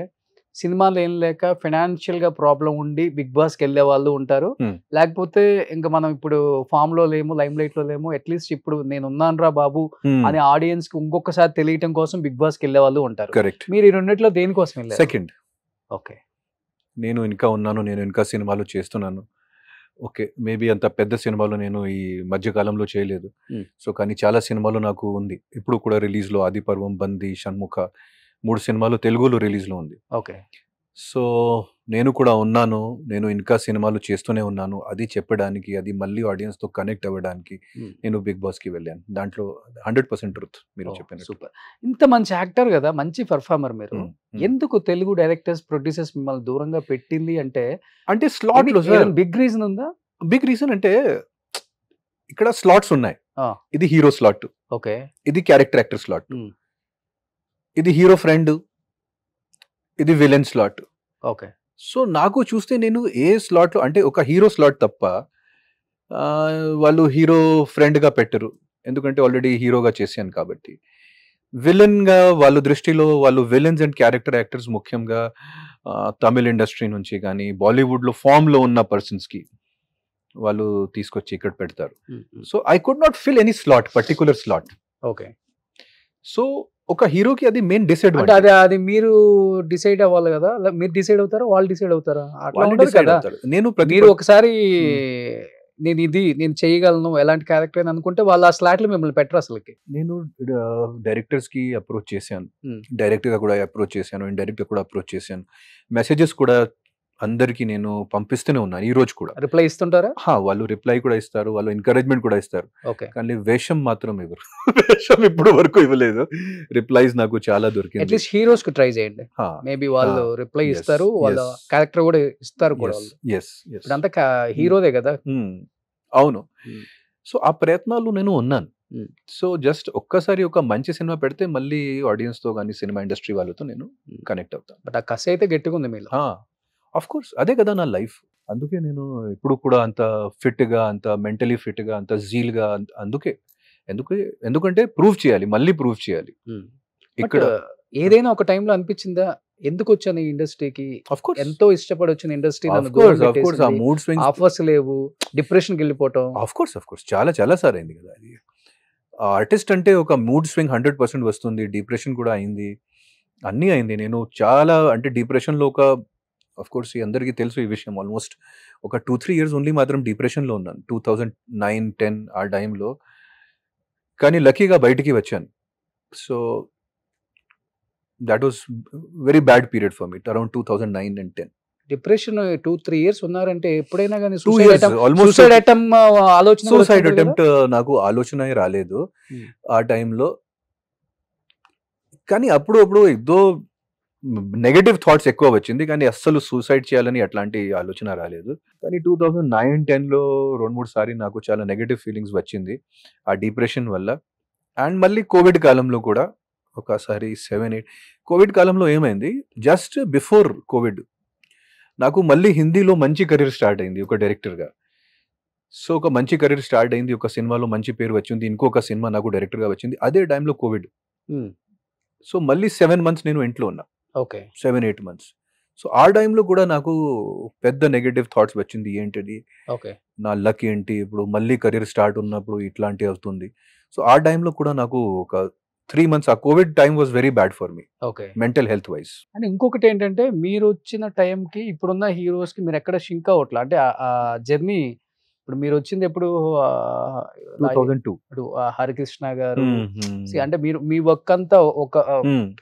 సినిమాలు ఏం లేక ఫైనాన్షియల్ గా ప్రాబ్లం ఉండి బిగ్ బాస్ కి వెళ్ళే వాళ్ళు ఉంటారు, లేకపోతే ఇంకా మనం ఇప్పుడు ఫామ్ లో లేము, లైమ్ లైట్ లో లేము, అట్లీస్ట్ ఇప్పుడు నేను ఉన్నాను రా బాబు అని ఆడియన్స్ కి ఇంకొకసారి తెలియటం కోసం బిగ్ బాస్ కి వెళ్ళే వాళ్ళు ఉంటారు. కరెక్ట్. మీరు ఈ రెండిట్లో దేనికోసం వెళ్ళారు? సెకండ్. ఓకే. నేను ఇంకా ఉన్నాను, నేను ఇంకా సినిమాలు చేస్తున్నాను. ఓకే, మేబీ అంత పెద్ద సినిమాలు నేను ఈ మధ్యకాలంలో చేయలేదు. సో కానీ చాలా సినిమాలు నాకు ఉంది, ఇప్పుడు కూడా రిలీజ్లో ఆది పర్వం, బంది, షణ్ముఖ 3 సినిమాలు తెలుగులో రిలీజ్లో ఉంది. ఓకే. సో నేను కూడా ఉన్నాను, నేను ఇంకా సినిమాలు చేస్తూనే ఉన్నాను. అది చెప్పడానికి, అది మళ్ళీ ఆడియన్స్తో కనెక్ట్ అవ్వడానికి నేను బిగ్ బాస్కి వెళ్ళాను. దాంట్లో 100% ట్రూత్ మీరు చెప్పిన. సూపర్. ఇంత మంచి యాక్టర్ కదా, మంచి పర్ఫార్మర్ మీరు, ఎందుకు తెలుగు డైరెక్టర్స్ ప్రొడ్యూసర్స్ మిమ్మల్ని దూరంగా పెట్టింది అంటే స్లాట్ లో బిగ్ రీజన్ ఉందా? బిగ్ రీజన్ అంటే ఇక్కడ స్లాట్స్ ఉన్నాయి. ఇది హీరో స్లాట్, ఓకే, ఇది క్యారెక్టర్ యాక్టర్ స్లాట్, ఇది హీరో ఫ్రెండ్, ఇది విలన్ స్లాట్. ఓకే. సో నాకు చూస్తే నేను ఏ స్లాట్ లో అంటే ఒక హీరో స్లాట్ తప్ప వాళ్ళు హీరో ఫ్రెండ్ గా పెట్టరు, ఎందుకంటే ఆల్రెడీ హీరోగా చేశాను కాబట్టి. విలన్ గా వాళ్ళ దృష్టిలో వాళ్ళు విలన్స్ అండ్ క్యారెక్టర్ యాక్టర్స్ ముఖ్యంగా తమిళ ఇండస్ట్రీ నుంచి కానీ బాలీవుడ్ లో ఫామ్ లో ఉన్న పర్సన్స్ కి వాళ్ళు తీసుకొచ్చి ఇక్కడ పెడతారు. So I could not fill any slot, particular slot. Okay. So ఒక హీరోకి అది మెయిన్ అంటే డిసడ్వాంటేజ్. అది మీరు డిసైడ్ అవ్వాలి కదా, మీరు డిసైడ్ అవుతారా వాళ్ళు డిసైడ్ అవుతారా? అట్లా ఉండదు కదా. నేను మీరు ఒకసారి నేను చేయగలను ఎలాంటి క్యారెక్టర్ అని అనుకుంటే వాళ్ళు ఆ స్లాట్ లో మిమ్మల్ని పెట్టరు అసలుకి. నేను డైరెక్టర్స్ కి అప్రోచ్ చేశాను, డైరెక్ట్ గా కూడా అప్రోచ్ చేశాను, ఇండైరెక్ట్ గా కూడా అప్రోచ్ చేశాను, మెసేజెస్ కూడా అందరికి నేను పంపిస్తూనే ఉన్నాను ఈ రోజు కూడా. రిప్లై ఇస్తుంటారా? వాళ్ళు రిప్లై కూడా ఇస్తారు, వాళ్ళు ఎంకరేజ్మెంట్ కూడా ఇస్తారు. ఓకే. కానీ వేషం మాత్రం ఇవ్వరు. వేషం ఇప్పుడు వరకు ఇవ్వలేదు. రిప్లైస్ నాకు చాలా దొరికింది. అట్లీస్ట్ హీరోస్ కు ట్రై చేయండి, మేబీ వాళ్ళు రిప్లై ఇస్తారు, వాళ్ళ క్యారెక్టర్ కూడా ఇస్తారు కూడా. ఇప్పుడంతా హీరోదే కదా. అవును. సో ఆ ప్రయత్నాలు నేను ఉన్నాను. సో జస్ట్ ఒక్కసారి ఒక మంచి సినిమా పెడితే మళ్ళీ ఆడియన్స్ తో కానీ సినిమా ఇండస్ట్రీ వాళ్ళతో నేను కనెక్ట్ అవుతాను. బట్ ఆ కసి అయితే గట్టిగా ఉంది మీలో. ఆఫ్ కోర్స్, అదే కదా నా లైఫ్. అందుకే నేను ఇప్పుడు కూడా అంత ఫిట్ గా, అంత మెంటలీ ఫిట్ గా, అంత జీల్ గా. ఎందుకంటే ప్రూవ్ చేయాలి, మళ్ళీ ప్రూవ్ చేయాలి. ఇక్కడ ఏదైనా ఒక టైంలో అనిపించిందా ఎందుకు వచ్చాను ఈ ఇండస్ట్రీకి? ఎంతో ఇష్టపడి వచ్చిన ఇండస్ట్రీ, ఆఫర్స్ లేవు, డిప్రెషన్ కి వెళ్ళిపోవటం. ఆఫ్ కోర్స్ చాలా చాలా సార్ అయింది కదా. అది ఆర్టిస్ట్ అంటే ఒక మూడ్ స్వింగ్ 100% వస్తుంది, డిప్రెషన్ కూడా అయింది, అన్నీ అయింది. నేను చాలా అంటే డిప్రెషన్లో ఒక ఆఫ్ కోర్స్ అందరికీ తెలుసు ఈ విషయం, ఆల్మోస్ట్ ఒక 2-3 years ఓన్లీ మాత్రం డిప్రెషన్లో ఉన్నాను 2009-10 ఆ టైంలో. కానీ లక్కీగా బయటికి వచ్చాను. So that was very bad period for me around 2009 and 10. Depression 2-3 years ఉన్నారంటే ఎప్పుడైనా కానీ సూసైడ్ అటెంప్ట్ నాకు ఆలోచన రాలేదు ఆ టైంలో. కానీ అప్పుడు ఏదో నెగటివ్ థాట్స్ ఎక్కువ వచ్చింది, కానీ అస్సలు సూసైడ్ చేయాలని అట్లాంటి ఆలోచన రాలేదు. కానీ 2009-10లో 2-3 సారి నాకు చాలా నెగటివ్ ఫీలింగ్స్ వచ్చింది ఆ డిప్రెషన్ వల్ల. అండ్ మళ్ళీ కోవిడ్ కాలంలో కూడా ఒకసారి 7-8 కోవిడ్ కాలంలో ఏమైంది, జస్ట్ బిఫోర్ కోవిడ్ నాకు మళ్ళీ హిందీలో మంచి కెరీర్ స్టార్ట్ అయింది ఒక డైరెక్టర్గా. సో ఒక మంచి కెరీర్ స్టార్ట్ అయింది, ఒక సినిమాలో మంచి పేరు వచ్చింది, ఇంకొక సినిమా నాకు డైరెక్టర్గా వచ్చింది. అదే టైంలో కోవిడ్. సో మళ్ళీ 7 months నేను ఇంట్లో ఉన్నా, ఓకే 7-8 months. సో ఆ టైంలో కూడా నాకు పెద్ద నెగటివ్ థాట్స్ వచ్చింది, ఏంటిది ఓకే నా లక్ ఏంటి, ఇప్పుడు మళ్ళీ కెరీర్ స్టార్ట్ ఉన్నప్పుడు ఇట్లాంటి అవుతుంది. సో ఆ టైంలో కూడా నాకు ఒక 3 months ఆ Covid time was very bad for me okay. Mental health wise. And ఇంకొకటి ఏంటంటే మీరు వచ్చిన టైంకి ఇప్పుడున్న హీరోస్ కి మీరు ఎక్కడ షింక్ అవ్వట్లా, అంటే ఆ జర్నీ ఇప్పుడు మీరు వచ్చింది ఎప్పుడు 2002. ఇప్పుడు హరికృష్ణ గారు See, అంటే మీరు మీ వర్క్ అంతా ఒక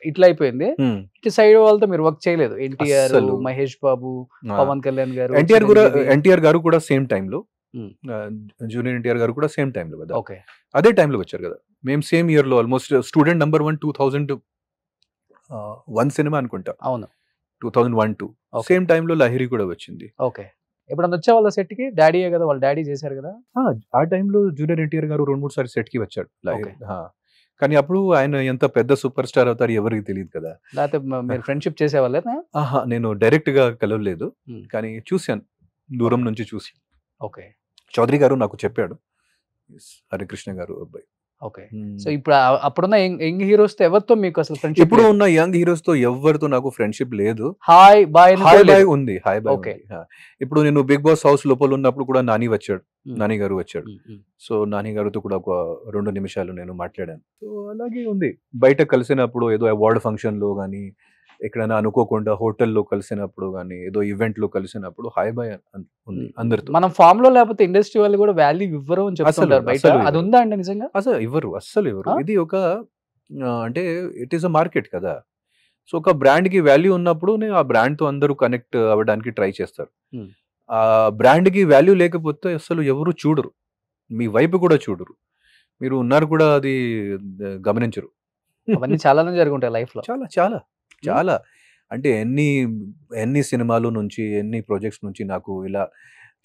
ఇట్లా అయిపోయింది, ఇటు సైడ్ వాళ్ళతో మీరు వర్క్ చేయలేదు. ఎన్టీఆర్, అస్సలు. మహేష్ బాబు, పవన్ కళ్యాణ్ గారు, ఎన్టీఆర్ గారు కూడా సేమ్ టైంలో, Hmm. జూనియర్ ఎన్టీఆర్ గారు కూడా సేమ్ టైంలో కదా, ఓకే అదే టైంలో వచ్చారు కదా. మేము సేమ్ ఇయర్ లో ఆల్మోస్ట్ స్టూడెంట్ నెంబర్ 1 2001 సినిమా అనుకుంటా, అవును 2001-2 Okay. సేమ్ టైంలో లహిరి కూడా వచ్చింది. ఓకే. ఎప్పుడన్నా వచ్చే వాళ్ళ సెట్ కి డాడీయే కదా, వాళ్ళ డాడీ చేశారు కదా. ఆ టైంలో జూనియర్ ఎన్టీఆర్ గారు 2-3 సార్లు సెట్ కి వచ్చాడు లహిరి. Okay. కానీ అప్పుడు ఆయన ఎంత పెద్ద సూపర్ స్టార్ అవుతారు ఎవరికి తెలియదు కదా. లేకపోతే మీరు ఫ్రెండ్షిప్ చేసేవాళ్ళేనా? ఆహా, నేను డైరెక్ట్ గా కలవలేదు, Hmm. కానీ చూశాను, దూరం నుంచి చూసి. ఓకే చౌదరి గారు నాకు చెప్పాడు, హరికృష్ణ గారు అబ్బాయి. ఓకే. సో ఇప్పుడు అప్పుడున్న యంగ్ హీరోస్ తో ఎవరితో మీకు అసలు ఫ్రెండ్షిప్? ఇప్పుడు ఉన్న యంగ్ హీరోస్ తో ఎవరితో నాకు ఫ్రెండ్షిప్ లేదు. హాయ్ బాయ్ హాయ్ బాయ్ ఉంది, హాయ్ బాయ్ Okay. ఉంది. ఇప్పుడు నేను బిగ్ బాస్ హౌస్ లోపల ఉన్నప్పుడు కూడా నాని వచ్చాడు, నాని గారు వచ్చాడు. సో నాని గారితో కూడా ఒక 2 నిమిషాలు నేను మాట్లాడాను. సో అలాగే ఉంది. బయట కలిసినప్పుడు ఏదో అవార్డ్ ఫంక్షన్ లో కానీ, ఎక్కడైనా అనుకోకుండా హోటల్లో కలిసినప్పుడు కానీ, ఏదో ఈవెంట్ లో కలిసినప్పుడు హాయ్ బాయ్ ఉంది అందరితో. మనం ఫామ్ లో లేకపోతే ఇండస్ట్రీ వాళ్ళు కూడా వాల్యూ ఇవ్వరు అని చెప్తుంటారు బయట, అసలు అది ఉందా అండి నిజంగా? అసలు ఇవ్వరు, అస్సలు ఇవ్వరు. ఆ? ఇది ఒక అంటే ఇట్ ఈస్ అ మార్కెట్ కదా. సో ఒక బ్రాండ్ కి వాల్యూ ఉన్నప్పుడు ఆ బ్రాండ్ తో అందరూ కనెక్ట్ అవ్వడానికి ట్రై చేస్తారు. Hmm. ఆ బ్రాండ్ కి వాల్యూ లేకపోతే అసలు ఎవరు చూడరు, మీ వైపు కూడా చూడరు, మీరు ఉన్నారు కూడా అది గమనించరు. అవన్నీ చాలానే జరుగుంటాయి లైఫ్ లో. చాలా చాలా చాలా అంటే ఎన్ని సినిమాలు నుంచి, ఎన్ని ప్రాజెక్ట్స్ నుంచి నాకు ఇలా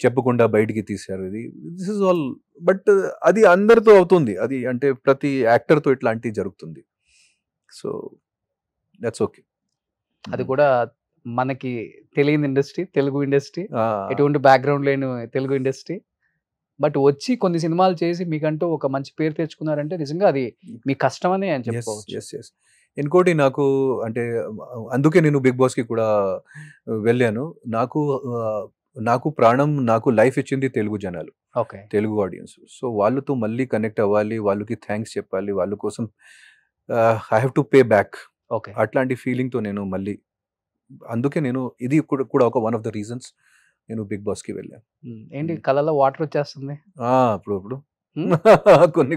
చెప్పకుండా బయటికి తీశారు. ఇది దిస్ ఇస్ ఆల్. బట్ అది అందరితో అవుతుంది, అది అంటే ప్రతి యాక్టర్ తో ఇట్లాంటివి జరుగుతుంది. So that's okay. అది కూడా మనకి తెలియని ఇండస్ట్రీ, తెలుగు ఇండస్ట్రీ, ఎటువంటి బ్యాక్గ్రౌండ్ లేని తెలుగు ఇండస్ట్రీ. బట్ వచ్చి కొన్ని సినిమాలు చేసి మీకంటూ ఒక మంచి పేరు తెచ్చుకున్నారంటే నిజంగా అది మీ కష్టమని అని చెప్పుకోవచ్చు. ఇంకోటి నాకు అంటే అందుకే నేను బిగ్ బాస్ కి కూడా వెళ్ళాను. నాకు ప్రాణం, నాకు లైఫ్ ఇచ్చింది తెలుగు జనాలు, ఓకే తెలుగు ఆడియన్స్. సో వాళ్ళతో మళ్ళీ కనెక్ట్ అవ్వాలి, వాళ్ళకి థ్యాంక్స్ చెప్పాలి, వాళ్ళ కోసం I have to pay back. Okay. అట్లాంటి ఫీలింగ్ తో నేను మళ్ళీ, అందుకే నేను ఇది కూడా ఒక వన్ ఆఫ్ ద రీజన్స్ నేను బిగ్ బాస్ కి వెళ్ళాను. ఏంటి కళ్ళలో వాటర్ వచ్చేస్తుంది అప్పుడు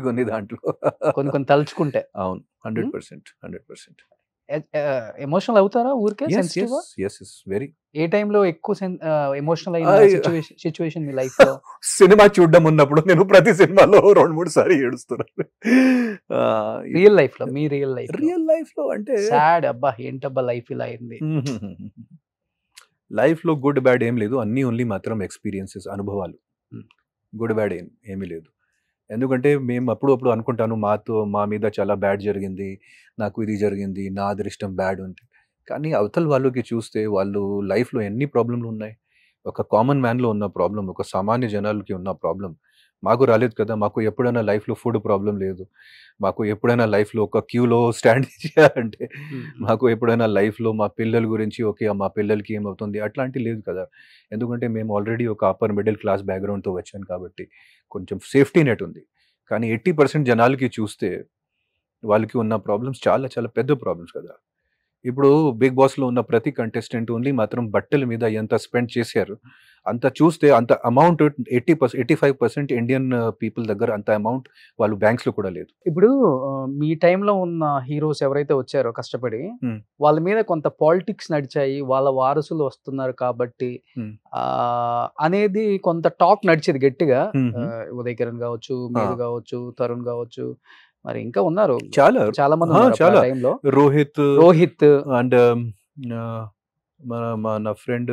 కొన్ని దాంట్లో కొన్ని తలుచుకుంటే? అవును, 100%. ఎమోషనల్ అవుతారా ఊరికే? వెరీ. ఏ టైంలో ఎక్కువ ఎమోషనల్ అయిన సిచ్యువేషన్ మీ లైఫ్ లో? సినిమా చూడడం ఉన్నప్పుడు నేను ప్రతి సినిమాలో 2-3 సార్లు ఏడుస్తున్నాను. రియల్ లైఫ్ లో, మీ రియల్ లైఫ్ లో అంటే సాడ్, అబ్బా ఏంటబ్బా లైఫ్ ఇలా అయింది. లైఫ్ లో గుడ్ బ్యాడ్ ఏం లేదు, అన్ని ఓన్లీ మాత్రం ఎక్స్పీరియన్సెస్, అనుభవాలు. గుడ్ బ్యాడ్ ఏమీ లేదు. ఎందుకంటే మేము అప్పుడు అనుకుంటాను, మా మీద చాలా బ్యాడ్ జరిగింది, నాకు ఇది జరిగింది, నా అదృష్టం బ్యాడ్ ఉంది. కానీ అవతల వాళ్ళకి చూస్తే వాళ్ళు లైఫ్లో ఎన్ని ప్రాబ్లంలు ఉన్నాయి. ఒక కామన్ మ్యాన్లో ఉన్న ప్రాబ్లం, ఒక సామాన్య జనాలకి ఉన్న ప్రాబ్లం మాకు రాలేదు కదా. మాకు ఎప్పుడైనా లైఫ్లో ఫుడ్ ప్రాబ్లం లేదు, మాకు ఎప్పుడైనా లైఫ్లో ఒక క్యూలో స్టాండ్ చేయాలంటే, మాకు ఎప్పుడైనా లైఫ్లో మా పిల్లల గురించి ఓకే మా పిల్లలకి ఏమవుతుంది అట్లాంటి లేదు కదా. ఎందుకంటే మేము ఆల్రెడీ ఒక అప్పర్ మిడిల్ క్లాస్ బ్యాక్గ్రౌండ్తో వచ్చాను కాబట్టి కొంచెం సేఫ్టీ నెట్ ఉంది. కానీ 80% జనాలకి చూస్తే వాళ్ళకి ఉన్న ప్రాబ్లమ్స్ చాలా చాలా పెద్ద ప్రాబ్లమ్స్ కదా. ఇప్పుడు బిగ్ బాస్లో ఉన్న ప్రతి కంటెస్టెంట్ ఓన్లీ మాత్రం బట్టల మీద ఎంత స్పెండ్ చేశారు అంత చూస్తే అంత అమౌంట్ 85% ఇండియన్ పీపుల్ దగ్గర అంత అమౌంట్ వాళ్ళు బ్యాంక్స్ లో కూడా లేదు. ఇప్పుడు మీ టైంలో ఉన్న హీరోస్ ఎవరైతే వచ్చారో కష్టపడి, వాళ్ళ మీద కొంత పాలిటిక్స్ నడిచాయి, వాళ్ళ వారసులు వస్తున్నారు కాబట్టి అనేది కొంత టాక్ నడిచేది గట్టిగా. ఉదయ్ కిరణ్ కావచ్చు, మీరు కావచ్చు, తరుణ్ కావచ్చు, మరి ఇంకా ఉన్నారు చాలా మంది చాలా టైంలో. రోహిత్ అండ్ మన ఫ్రెండ్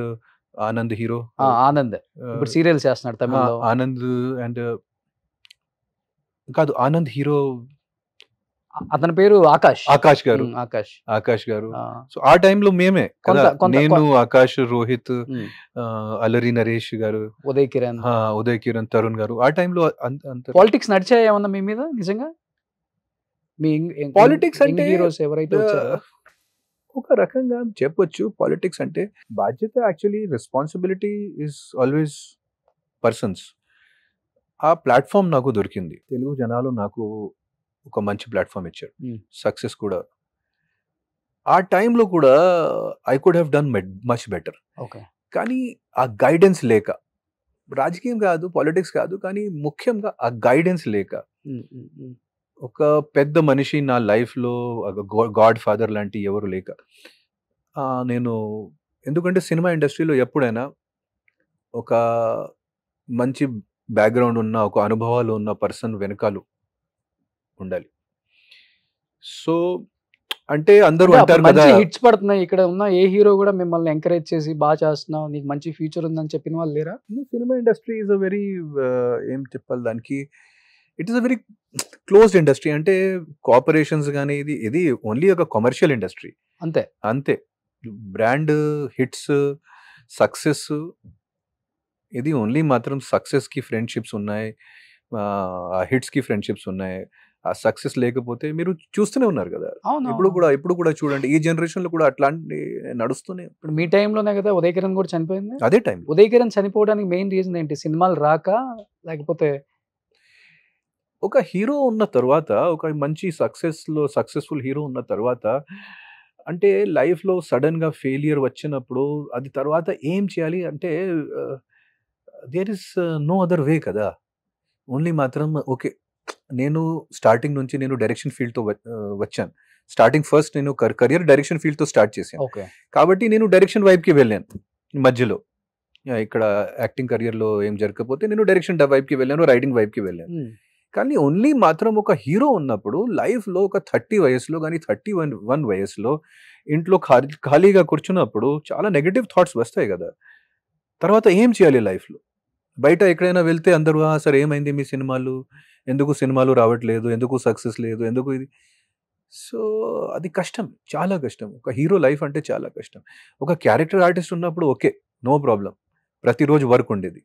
ఆనంద్, హీరో ఆనంద్ ఇప్పుడు సీరియల్స్ చేస్తున్నాడు తమిళ్లో. ఆనంద్ అండ్ కాదు, ఆనంద్ హీరో అతని పేరు ఆకాష్. ఆకాష్ గారు. ఆకాష్ గారు. సో ఆ టైంలో మేమే కదా, నేను, ఆకాష్, రోహిత్, అలరి నరేష్ గారు, ఉదయ్ కిరణ్, తరుణ్ గారు. ఆ టైంలో పాలిటిక్స్ నడిచాయి ఏమన్నా మీ మీద నిజంగా? మీ పాలిటిక్స్ అంటే హీరోస్ ఎవరైతే వచ్చారో ఒక రకంగా చెప్పొచ్చు. పాలిటిక్స్ అంటే బాధ్యత, actually responsibility is always persons. ఆ ప్లాట్ఫామ్ నాకు దొరికింది. తెలుగు జనాలు నాకు ఒక మంచి ప్లాట్ఫామ్ ఇచ్చారు, సక్సెస్ కూడా. ఆ టైంలో కూడా I could have done much better. కానీ ఆ గైడెన్స్ లేక, రాజకీయం కాదు, పాలిటిక్స్ కాదు, కానీ ముఖ్యంగా ఆ గైడెన్స్ లేక, ఒక పెద్ద మనిషి నా లైఫ్లో, గాడ్ ఫాదర్ లాంటి ఎవరు లేక, నేను, ఎందుకంటే సినిమా ఇండస్ట్రీలో ఎప్పుడైనా ఒక మంచి బ్యాక్గ్రౌండ్ ఉన్న, ఒక అనుభవాలు ఉన్న పర్సన్ వెనకాలు ఉండాలి. సో అంటే అందరూ అంటారు కదా, హిట్స్ పడుతున్నాయి ఇక్కడ ఉన్న ఏ హీరో కూడా మిమ్మల్ని ఎంకరేజ్ చేసి బాగా చేస్తున్నావు, నీకు మంచి ఫ్యూచర్ ఉందని చెప్పిన వాళ్ళు లేరా? Cinema industry is a very, ఏం చెప్పాలి దానికి, it is a very closed industry. అంటే కోఆపరేషన్స్ కానీ, ఇది ఓన్లీ ఒక కమర్షియల్ ఇండస్ట్రీ, అంతే. బ్రాండ్ హిట్స్, సక్సెస్, ఇది ఓన్లీ మాత్రం సక్సెస్కి ఫ్రెండ్షిప్స్ ఉన్నాయి, ఆ హిట్స్కి ఫ్రెండ్షిప్స్ ఉన్నాయి. ఆ సక్సెస్ లేకపోతే మీరు చూస్తూనే ఉన్నారు కదా, ఇప్పుడు కూడా చూడండి, ఈ జనరేషన్ లో కూడా అట్లాంటి నడుస్తూనే. ఇప్పుడు మీ టైంలోనే కదా ఉదయ్ కిరణ్ కూడా చనిపోయింది. అదే టైం ఉదయ్ కిరణ్ చనిపోవడానికి మెయిన్ రీజన్ ఏంటి? సినిమాలు రాక, లేకపోతే ఒక హీరో ఉన్న తర్వాత, ఒక మంచి సక్సెస్ఫుల్ హీరో ఉన్న తర్వాత, అంటే లైఫ్లో సడన్గా ఫెయిలియర్ వచ్చినప్పుడు అది తర్వాత ఏం చేయాలి అంటే, there is no other way కదా. ఓన్లీ మాత్రం ఓకే, నేను స్టార్టింగ్ నుంచి నేను డైరెక్షన్ ఫీల్డ్తో వచ్చాను. ఫస్ట్ నేను కెరియర్ డైరెక్షన్ ఫీల్డ్తో స్టార్ట్ చేశాను. కాబట్టి నేను డైరెక్షన్ వైపుకి వెళ్ళాను. మధ్యలో ఇక్కడ యాక్టింగ్ కెరియర్లో ఏం జరగకపోతే నేను డైరెక్షన్ వైపుకి వెళ్ళాను, రైటింగ్ వైపుకి వెళ్ళాను. కానీ ఓన్లీ మాత్రం ఒక హీరో ఉన్నప్పుడు లైఫ్లో ఒక 30 వయసులో కానీ 31 వయసులో ఇంట్లో ఖాళీగా కూర్చున్నప్పుడు చాలా నెగటివ్ థాట్స్ వస్తాయి కదా. తర్వాత ఏం చేయాలి లైఫ్లో? బయట ఎక్కడైనా వెళ్తే అందరూ సార్ ఏమైంది మీ సినిమాలు, ఎందుకు సినిమాలు రావట్లేదు, ఎందుకు సక్సెస్ లేదు, ఎందుకు ఇది. సో అది కష్టం, చాలా కష్టం. ఒక హీరో లైఫ్ అంటే చాలా కష్టం. ఒక క్యారెక్టర్ ఆర్టిస్ట్ ఉన్నప్పుడు ఓకే, నో ప్రాబ్లం, ప్రతిరోజు వర్క్ ఉండేది.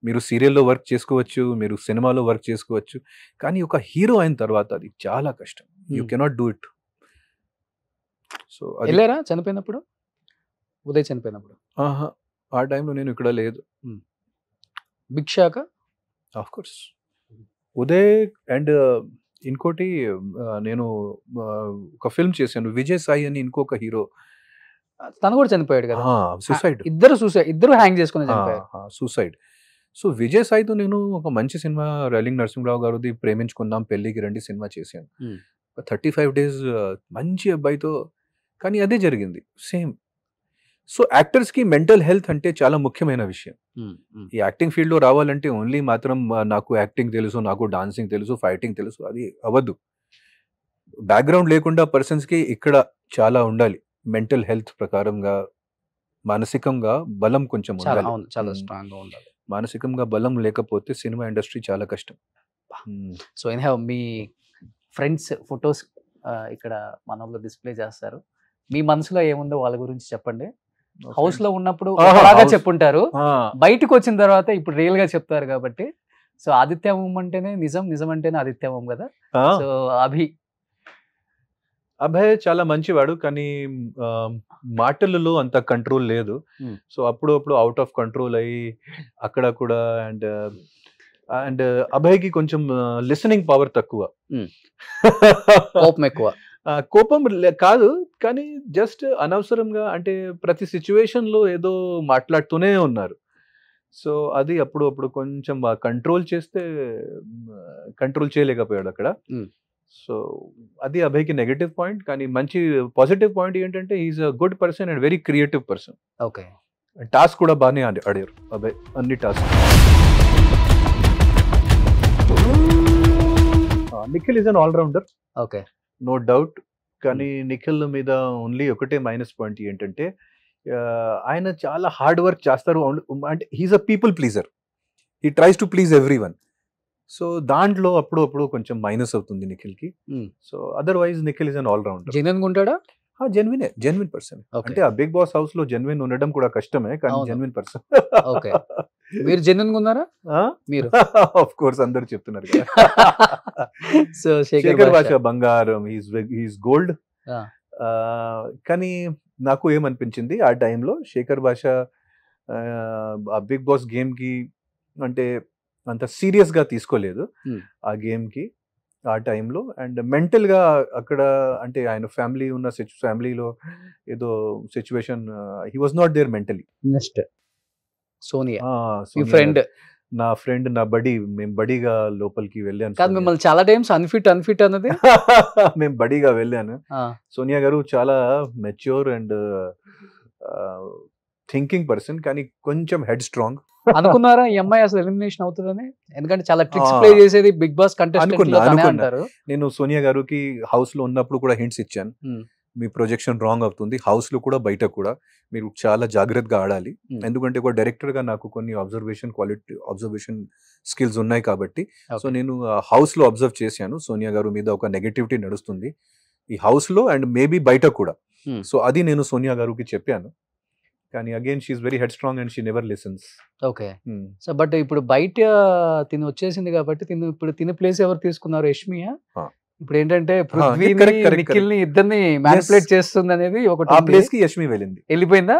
మీరు సీరియల్లో వర్క్ చేసుకోవచ్చు, మీరు సినిమాలో వర్క్ చేసుకోవచ్చు. కానీ ఒక హీరో అయిన తర్వాత అది చాలా కష్టం. You cannot do it. So వెళ్ళారా చనిపోయినప్పుడు, ఉదయ్ చనిపోయినప్పుడు? ఆ టైంలో నేను ఇక్కడ లేదు. భిక్షాక ఆఫ్ కోర్స్ ఉదయ్ అండ్ ఇంకోటి, నేను ఒక ఫిల్మ్ చేశాను, విజయ్ సాయి అని ఇంకొక హీరో, తను కూడా చనిపోయాడు కదా. సూసైడ్, ఇద్దరు హ్యాంగ్ చేసుకుని చనిపోయారు, సూసైడ్. సో విజయ్ సాయితో నేను ఒక మంచి సినిమా, రైలింగ్ నరసింహరావు గారిది ప్రేమించుకుందాం పెళ్ళికి రండి సినిమా చేశాను. 35 days మంచి అబ్బాయితో. కానీ అదే జరిగింది సేమ్. సో యాక్టర్స్కి మెంటల్ హెల్త్ అంటే చాలా ముఖ్యమైన విషయం. ఈ యాక్టింగ్ ఫీల్డ్లో రావాలంటే ఓన్లీ మాత్రం నాకు యాక్టింగ్ తెలుసు, నాకు డాన్సింగ్ తెలుసు, ఫైటింగ్ తెలుసు, అది అవ్వదు. బ్యాక్గ్రౌండ్ లేకుండా పర్సన్స్కి ఇక్కడ చాలా ఉండాలి. మెంటల్ హెల్త్ ప్రకారంగా, మానసికంగా బలం కొంచెం ఉండాలి, చాలా స్ట్రాంగ్గా ఉండాలి. మానసికంగా బలం లేకపోతే సినిమా ఇండస్ట్రీ చాలా కష్టం. సో మీ ఫ్రెండ్స్ ఫొటోస్ ఇక్కడ మనలో డిస్ప్లే చేస్తారు. మీ మనసులో ఏముందో వాళ్ళ గురించి చెప్పండి. హౌస్ లో ఉన్నప్పుడు బాగా చెప్పుంటారు, బయటకు వచ్చిన తర్వాత ఇప్పుడు రియల్ గా చెప్తారు కాబట్టి. సో ఆదిత్య ఓం అంటేనే నిజం, నిజం అంటేనే ఆదిత్య ఓం కదా. సో అభయ్ చాలా మంచివాడు, కానీ మాటలలో అంత కంట్రోల్ లేదు. సో అప్పుడు అవుట్ ఆఫ్ కంట్రోల్ అయ్యి అక్కడ కూడా. అండ్ అభయ్కి కొంచెం లిసనింగ్ పవర్ తక్కువ, కోపం ఎక్కువ. కోపం కాదు, కానీ జస్ట్ అనవసరంగా, అంటే ప్రతి సిచ్యువేషన్ లో ఏదో మాట్లాడుతూనే ఉన్నారు. సో అది అప్పుడు కొంచెం కంట్రోల్ చేస్తే కంట్రోల్ చేయలేకపోయాడు అక్కడ. సో అది అభయ్కి నెగటివ్ పాయింట్. కానీ మంచి పాజిటివ్ పాయింట్ ఏంటంటే is a good person and very creative person. Okay, task కూడా బాగానే ఆడారు అభయ్, అన్ని task. Nikhil is an allrounder, okay, no doubt. కానీ నిఖిల్ మీద ఓన్లీ ఒకటే మైనస్ పాయింట్ ఏంటంటే ఆయన చాలా హార్డ్ వర్క్ చేస్తారు. అంటే he's a people pleaser, he tries to please everyone. So దాంట్లో అప్పుడు కొంచెం మైనస్ అవుతుంది నిఖిల్కి. Hmm. So otherwise Nikhil is an all rounder. Genuine ఉంటాడా? Genuine person. Okay. అంటే ఆ బిగ్ బాస్ హౌస్ లో జెన్యున్ ఉండడం కూడా కష్టమే, కానీ అవును. Genuine person. Okay. మీరు జెన్యున్ ఉన్నారా మీరు? ఆఫ్ కోర్స్ అందరు చెప్తున్నారు కదా. సో శేఖర్ భాష బంగారం, హీస్ గోల్డ్. Ah. కానీ నాకు ఏమనిపించింది ఆ టైంలో, శేఖర్ భాష ఆ బిగ్ బాస్ గేమ్ కి అంటే అంత సీరియస్ గా తీసుకోలేదు ఆ గేమ్ కి ఆ టైంలో. అండ్ మెంటల్ గా అక్కడ అంటే ఆయన ఫ్యామిలీ ఉన్న ఫ్యామిలీలో ఏదో situation, he was not there mentally. Next Sonia మీ ఫ్రెండ్. నా ఫ్రెండ్, నా బడీ, మేము బడీగా లోపలికి వెళ్ళాను. కాదు మిమ్మల్ని చాలా టైమ్స్ అన్ఫిట్ అన్నది. మేము బడీగా వెళ్ళాను. సోనియా గారు చాలా మెచ్యూర్ అండ్ థింకింగ్ పర్సన్, కానీ కొంచెం హెడ్ స్ట్రాంగ్. అనుకున్నారా ఈ అమ్మాయి అసలు ఎలిమినేషన్ అవుతుందని? ఎందుకంటే చాలా ట్రిక్స్ ప్లే చేసేది బిగ్ బాస్ కంటెస్టెంట్ అంటారు. నేను సోనియా గారికి హౌస్ లో ఉన్నప్పుడు కూడా హింట్స్ ఇచ్చాను, మీ ప్రొజెక్షన్ రాంగ్ అవుతుంది, హౌస్ లో కూడా బయట కూడా మీరు చాలా జాగ్రత్తగా ఆడాలి. ఎందుకంటే ఒక డైరెక్టర్ గా నాకు కొన్ని అబ్జర్వేషన్ స్కిల్స్ ఉన్నాయి కాబట్టి. సో నేను హౌస్ లో అబ్జర్వ్ చేశాను, సోనియా గారు మీద ఒక నెగటివిటీ నడుస్తుంది ఈ హౌస్ లో అండ్ మేబీ బయట కూడా. సో అది నేను సోనియా గారికి చెప్పాను, కానీ again she is very head strong and she never listens. Okay. So but ఇప్పుడు బయట తిని వచ్చేసింది కాబట్టి ఇప్పుడు తిని ప్లేస్ ఎవరు తీసుకున్నారు? యష్మియా. ఇప్పుడు ఏంటంటే నిఖిల్ని ఇద్దరిని మ్యానిపులేట్ చేస్తుంది అనేది ఒకటి. ఆ ప్లేస్ కి యష్మి వెళ్ళిపోయిందా?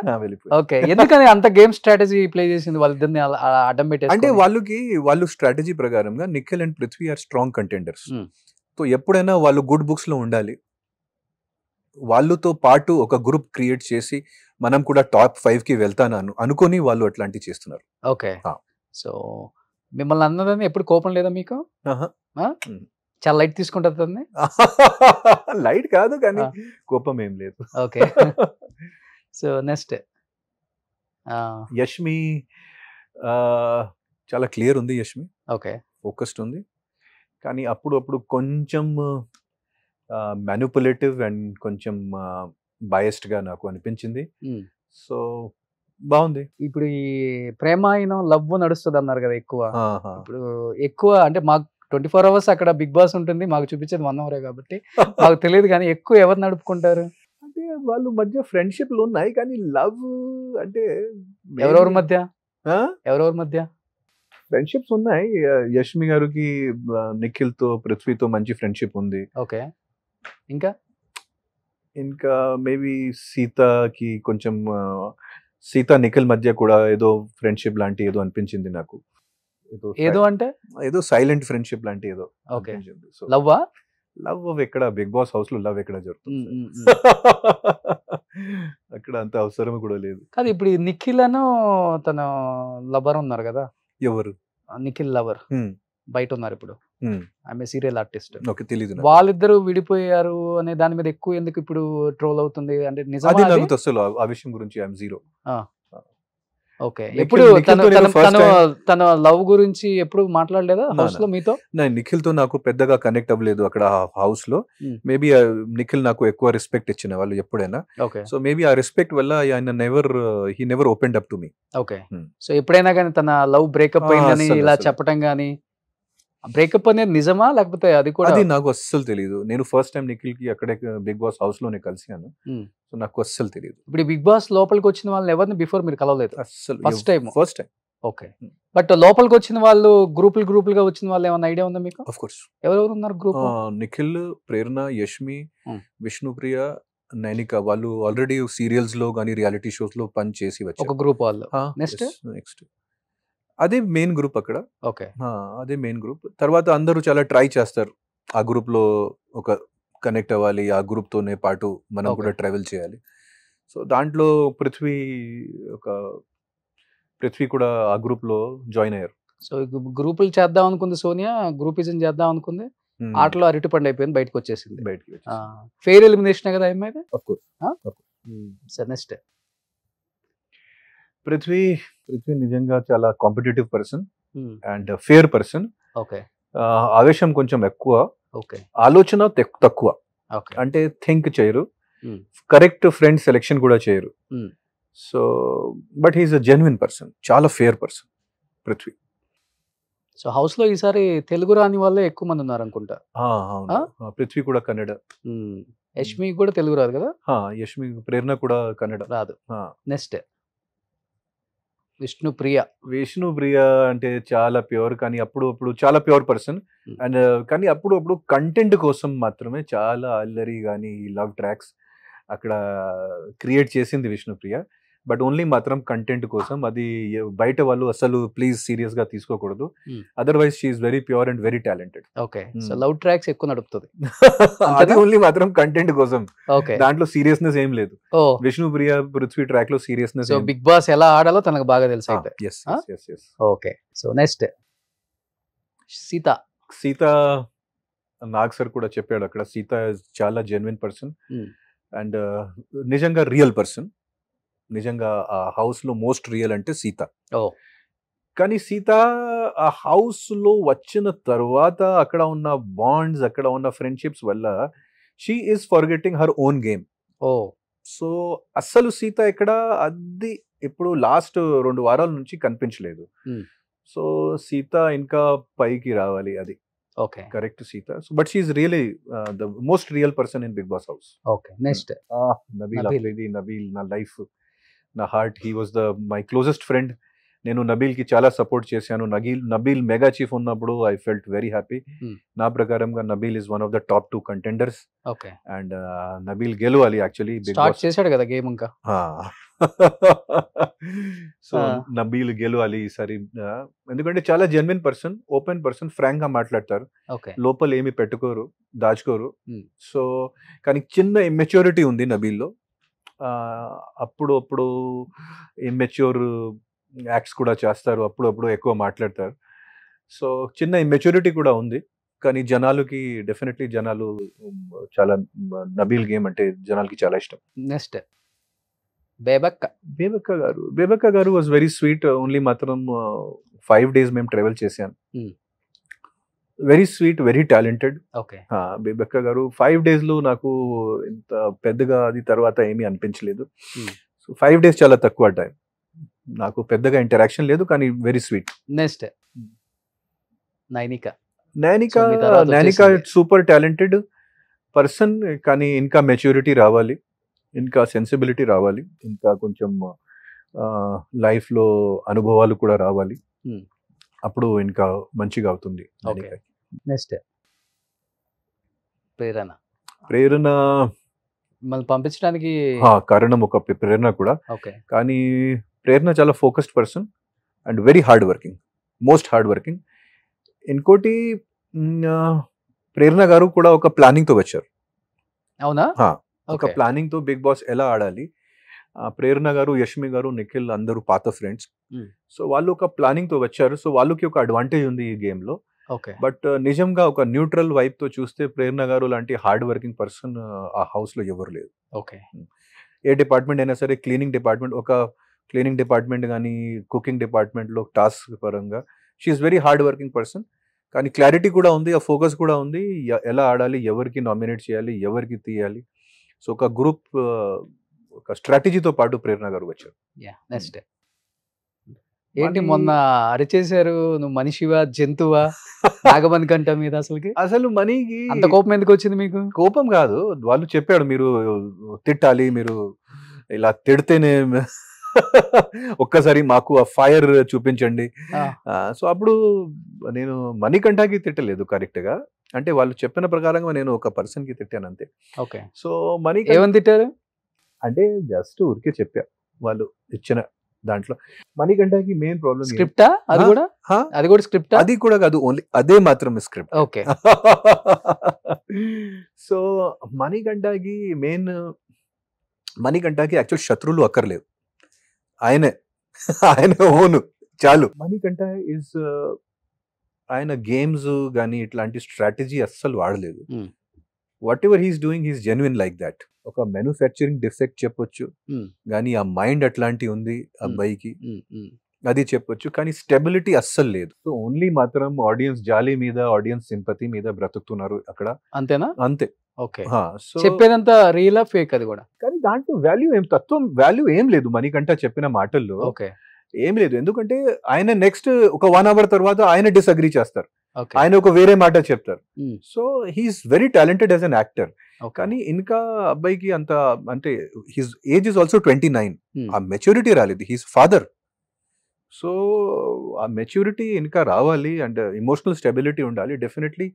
ఓకే. ఎందుకని అంత గేమ్ స్ట్రాటజీ ప్లే చేసింది వాళ్ళిద్దరిని అడ్డం పెట్టేసి? అంటే వాళ్ళు స్ట్రాటజీ ప్రకారంగా Nikhil and Prithvi are strong contenders. So ఎప్పుడైనా వాళ్ళు గుడ్ బుక్స్ లో ఉండాలి, వాళ్ళతో పాటు ఒక గ్రూప్ క్రియేట్ చేసి మనం కూడా టాప్ 5 కి వెళ్తాను అనుకొని వాళ్ళు అట్లాంటివి చేస్తున్నారు. ఓకే. సో మిమ్మల్ని అన్నదని ఎప్పుడు కోపం లేదా మీకు? చాలా లైట్ తీసుకుంటుంది. లైట్ కాదు, కానీ కోపం ఏం లేదు. ఓకే. సో నెక్స్ట్ యష్మి చాలా క్లియర్ ఉంది. యష్మి ఓకే, ఫోకస్డ్ ఉంది, కానీ అప్పుడు కొంచెం మ్యానిపులేటివ్ అండ్ కొంచెం బయస్డ్ గా నాకు అనిపించింది. సో బాగుంది. ఇప్పుడు ఈ ప్రేమాయణం లవ్ నడుస్తుంది అన్నారు కదా ఎక్కువ. ఇప్పుడు ఎక్కువ అంటే మాకు 24 hours అక్కడ బిగ్ బాస్ ఉంటుంది, మాకు చూపించేది 1 hour కాబట్టి మాకు తెలియదు, కానీ ఎక్కువ ఎవరు నడుపుకుంటారు? అంటే వాళ్ళు మధ్య ఫ్రెండ్షిప్లు ఉన్నాయి, కానీ లవ్ అంటే ఎవరెవరి మధ్య ఫ్రెండ్షిప్స్ ఉన్నాయి. యష్మి గారికి నిఖిల్ తో పృథ్వీతో మంచి ఫ్రెండ్షిప్ ఉంది. ఓకే. ఇంకా మేబీ సీతకి కొంచెం సీత నిఖిల్ మధ్య కూడా ఏదో ఫ్రెండ్షిప్ లాంటి ఏదో అనిపించింది నాకు. ఏదో సైలెంట్ ఫ్రెండ్షిప్ లాంటి ఏదో. ఓకే. లవ్ ఎక్కడ బిగ్ బాస్ హౌస్ లో లవ్ ఎక్కడ జరుగుతుంది? అక్కడ అంత అవసరం కూడా లేదు. కాదు, ఇప్పుడు నిఖిల్ అను తన లవర్ ఉన్నారు కదా. ఎవరు? నిఖిల్ లవర్ బయట ఉన్నారు ఇప్పుడు, ఆమె సీరియల్ ఆర్టిస్ట్. తెలీదు. వాళ్ళిద్దరు విడిపోయారు అనే దాని మీద ఎక్కువ ఎందుకు ఇప్పుడు ట్రోల్ అవుతుంది? అంటే నిజమా? అసలు ఆ విషయం గురించి ఐఎమ్ జీరో. ఓకే. ఎప్పుడు తన లవ్ గురించి ఎప్పుడు మాట్లాడలేదా హౌస్ లో మీతో? నిఖిల్ తో నాకు పెద్దగా కనెక్ట్ అవ్వలేదు అక్కడ హౌస్ లో. మేబీ నిఖిల్ నాకు ఎక్కువ రెస్పెక్ట్ ఇచ్చిన వాళ్ళు ఎప్పుడైనా. సో మేబీ ఆ రెస్పెక్ట్ వల్ల ఆయన he never opened up to me. Okay. So ఎప్పుడైనా కానీ తన లవ్ బ్రేకప్ అయిందని ఇలా చెప్పడం గానీ, బ్రేకప్ అనేది నిజమా లేకపోతే అది కూడా? అది నాకు అస్సలు తెలియదు. నేను ఫస్ట్ టైం నిఖిల్ కి అక్కడే బిగ్ బాస్ హౌస్ లోనే కలిసాను. సో నాకు అస్సలు తెలియదు. ఇప్పుడు బిగ్ బాస్ లోపలికి వచ్చిన వాళ్ళని ఎవరిని బిఫోర్ మీరు కలవలేదు? అస్సలు ఫస్ట్ టైం. ఓకే. బట్ లోపలికి వచ్చిన వాళ్ళు గ్రూపులుగా వచ్చిన వాళ్ళు ఏమైనా ఐడియా ఉందా మీకు? Of course. ఎవరెవరు ఉన్నారు గ్రూప్? నిఖిల్, ప్రేరణ, యష్మి, విష్ణుప్రియ, నైనిక. వాళ్ళు ఆల్రెడీ సీరియల్స్ లో కానీ రియాలిటీ షోస్ లో పని చేసి వచ్చారు. ఒక గ్రూప్ వాళ్ళు. నెక్స్ట్ అదే మెయిన్ గ్రూప్ అక్కడ. ఓకే. అదే మెయిన్ గ్రూప్. తర్వాత అందరూ చాలా ట్రై చేస్తారు ఆ గ్రూప్ లో ఒక కనెక్ట్ అవ్వాలి, ఆ గ్రూప్ తోనే పాటు మనం కూడా ట్రావెల్ చేయాలి. సో దాంట్లో పృథ్వీ కూడా ఆ గ్రూప్ లో జాయిన్ అయ్యారు. సో గ్రూపులు చేద్దాం అనుకుంది సోనియా, గ్రూపిజం చేద్దాం అనుకుంది, ఆటలో అరటిపండు అయిపోయింది, బయటకు వచ్చేసింది. ఫెయిర్ ఎలిమినేషన్ కదా ఏమైనా? Of course. సరే నెక్స్ట్ పృథ్వీ నిజంగా చాలా competitive person and fair person. Okay. ఆవేశం కొంచెం ఎక్కువ, ఓకే, ఆలోచన తక్కువ. అంటే థింక్ చేయరు, కరెక్ట్ ఫ్రెండ్ సెలెక్షన్ కూడా చేయరు. So but he's a genuine person, చాలా fair person Prithvi. So house లో ఈసారి తెలుగు రాని వాళ్ళే ఎక్కువ మంది ఉన్నారు అనుకుంటా. అవును. పృథ్వీ కూడా కన్నడ. యష్మి కూడా తెలుగు రాదు కదా. యష్మి, ప్రేరణ కూడా కన్నడ రాదు. నెక్స్ట్ విష్ణుప్రియ. విష్ణుప్రియ అంటే చాలా ప్యూర్, కానీ అప్పుడు చాలా ప్యూర్ పర్సన్. అండ్ కానీ అప్పుడు కంటెంట్ కోసం మాత్రమే చాలా అల్లరి కానీ లవ్ ట్రాక్స్ అక్కడ క్రియేట్ చేసింది విష్ణుప్రియ. బట్ ఓన్లీ మాత్రం కంటెంట్ కోసం. అది బయట వాళ్ళు అసలు ప్లీజ్ సీరియస్ గా తీసుకోకూడదు. Otherwise she is very pure and very talented. Okay, so love tracks ఎక్కువ నడుపుతుంది. అది ఓన్లీ మాత్రం కంటెంట్ కోసం. ఓకే, దాంట్లో సీరియస్నెస్ ఏం లేదు. విష్ణుప్రియ పృథ్వీ ట్రాక్ లో సీరియస్నెస్. సో బిగ్ బాస్ ఎలా ఆడాలో తనకు బాగా తెలుసు అయితే. Okay, so next Sita. Sita Nag sir కూడా చెప్పాడు అక్కడ, సీత చాలా జెన్యున్ పర్సన్ అండ్ నిజంగా రియల్ పర్సన్. నిజంగా ఆ హౌస్ లో మోస్ట్ రియల్ అంటే సీత. కానీ సీత ఆ హౌస్ లో వచ్చిన తర్వాత అక్కడ ఉన్న బాండ్స్, అక్కడ ఉన్న ఫ్రెండ్షిప్స్ వల్ల she is forgetting her own game. So అస్సలు సీత ఇక్కడ అది ఇప్పుడు లాస్ట్ 2 వారాల నుంచి కనిపించలేదు. సో సీత ఇంకా పైకి రావాలి, అది okay correct Sita. So but she is really the most real person in Big Boss house. Okay, next Nabeel నా లైఫ్, నా heart. He was my closest friend. నేను నబీల్ కి చాలా సపోర్ట్ చేశాను. నబీల్ మెగా చీఫ్ ఉన్నప్పుడు ఐ ఫెల్ట్ వెరీ హ్యాపీ. నా ప్రకారంగా Nabeel is one of the top 2 contenders. Okay, and Nabeel గెలవాలి యాక్చువల్లీ. స్టార్ట్ చేశాడు కదా గేమ్ ఇంకా. సో నబీల్ గెలవాలి ఈసారి, ఎందుకంటే చాలా genuine person, open person, frank గా మాట్లాడతారు. లోపల ఏమి పెట్టుకోరు, దాచుకోరు. సో కానీ చిన్న ఇమ్మెచ్యూరిటీ ఉంది నబీల్లో. అప్పుడు ఇమ్మెచ్యూర్ యాక్ట్స్ కూడా చేస్తారు, అప్పుడు ఎక్కువ మాట్లాడతారు. సో చిన్న ఇమ్మెచ్యూరిటీ కూడా ఉంది. కానీ జనాలకి డెఫినెట్లీ జనాలు చాలా నబీల్ గేమ్ అంటే జనాలకి చాలా ఇష్టం. నెక్స్ట్ బేబక్క గారు వాజ్ వెరీ స్వీట్. ఓన్లీ మాత్రం 5 days మేము ట్రావెల్ చేశాను. Very sweet, very talented. Bebakka గారు 5 days లో నాకు ఇంత పెద్దగా అది తర్వాత ఏమీ అనిపించలేదు. సో 5 days చాలా తక్కువ టైం, నాకు పెద్దగా ఇంటరాక్షన్ లేదు, కానీ very sweet. Next Nainika super talented person, కానీ ఇంకా మెచ్యూరిటీ రావాలి, ఇంకా సెన్సిబిలిటీ రావాలి, ఇంకా కొంచెం లైఫ్ లో అనుభవాలు కూడా రావాలి. అప్పుడు ఇంకా మంచిగా అవుతుంది. నెక్స్ట్ ప్రేరణ మళ్ళీ పంపించడానికి కారణం ఒక ప్రేరణ కూడా. కానీ ప్రేరణ చాలా focused person and very hard working, most hard working. ఇంకోటి ప్రేరణ గారు కూడా ఒక ప్లానింగ్ తో వచ్చారు. అవునా? ఒక ప్లానింగ్ తో బిగ్ బాస్ ఎలా ఆడాలి. ప్రేరణ గారు, యష్మి గారు, నిఖిల్ అందరూ పాత ఫ్రెండ్స్. సో వాళ్ళు ఒక ప్లానింగ్ తో వచ్చారు. సో వాళ్ళకి ఒక అడ్వాంటేజ్ ఉంది ఈ గేమ్ లో. బట్ నిజంగా ఒక న్యూట్రల్ వైప్ తో చూస్తే ప్రేరణ గారు లాంటి హార్డ్ వర్కింగ్ పర్సన్ ఆ హౌస్ లో ఎవరు లేదు. ఏ డిపార్ట్మెంట్ అయినా సరే, క్లీనింగ్ డిపార్ట్మెంట్, ఒక క్లీనింగ్ డిపార్ట్మెంట్ కానీ కుకింగ్ డిపార్ట్మెంట్ లో టాస్క్ పరంగా she is very hard working person. కానీ క్లారిటీ కూడా ఉంది, ఆ ఫోకస్ కూడా ఉంది, ఎలా ఆడాలి, ఎవరికి నామినేట్ చేయాలి, ఎవరికి తీయాలి. సో ఒక గ్రూప్, ఒక స్ట్రాటజీతో పాటు ప్రేరణ గారు వచ్చారు. నెక్స్ట్ ఏంటి మొన్న అరిచేశారు, నువ్వు మనిషివా జంతువా నాగమణి కంట మీద? అసలు మనీకి అంత కోపం ఎందుకు వచ్చింది మీకు? కోపం కాదు, వాళ్ళు చెప్పాడు మీరు తిట్టాలి, మీరు ఇలా తిడితేనే ఒక్కసారి మాకు ఆ ఫైర్ చూపించండి. సో అప్పుడు నేను మణికంఠకి తిట్టలేదు కరెక్ట్ గా, అంటే వాళ్ళు చెప్పిన ప్రకారంగా నేను ఒక పర్సన్ కి తిట్టాను అంతే. సో మణికంఠ ఏమని తిట్టారు అంటే జస్ట్ ఊరికే చెప్పా వాళ్ళు ఇచ్చిన దాంట్లో. మణికంఠకి మెయిన్ ప్రాబ్లం స్క్రిప్టా? అది కూడా స్క్రిప్ట్? అది కూడా కాదు, ఓన్లీ అదే మాత్రం స్క్రిప్ట్. ఓకే. సో మణికంఠకి యాక్చువల్ శత్రువులు అక్కర్లేదు, ఆయన ఓను చాలు. మణికంఠ ఇస్ ఆయన గేమ్స్ కానీ ఇట్లాంటి స్ట్రాటజీ అస్సలు వాడలేదు. What ever he's doing he's genuine like that. ఒక మ్యానుఫ్యాక్చరింగ్ డిఫెక్ట్ చెప్పొచ్చు, కానీ ఆ మైండ్ అట్లాంటి ఉంది అబ్బాయికి, అది చెప్పొచ్చు. కానీ స్టెబిలిటీ అస్సలు లేదు. సో ఓన్లీ మాత్రం ఆడియన్స్ జాలి మీద, ఆడియన్స్ సింపతి మీద బ్రతుకుతున్నారు అక్కడ. అంతేనా? అంతే. ఓకే. సో చెప్పేదంతా రియల్ ఫేక్ అది కూడా? కానీ దాంట్లో వాల్యూ ఏం, తత్వం వాల్యూ ఏం లేదు మణికంఠ చెప్పిన మాటల్లో. ఓకే. ఏం లేదు, ఎందుకంటే ఆయన నెక్స్ట్ ఒక 1 hour తర్వాత ఆయన డిసగ్రీ చేస్తారు, ఓకే ఆయన ఒక వేరే మాట చెప్తారు. Hmm. So he's very talented as an actor. Okay కానీ ఇంకా అబ్బాయికి అంత అంటే his age is also 29. Hmm. ఆ మెచ్యూరిటీ రాలేదు. He's father. So uh maturity ఇంకా రావాలి అండ్ ఎమోషనల్ స్టెబిలిటీ ఉండాలి definitely.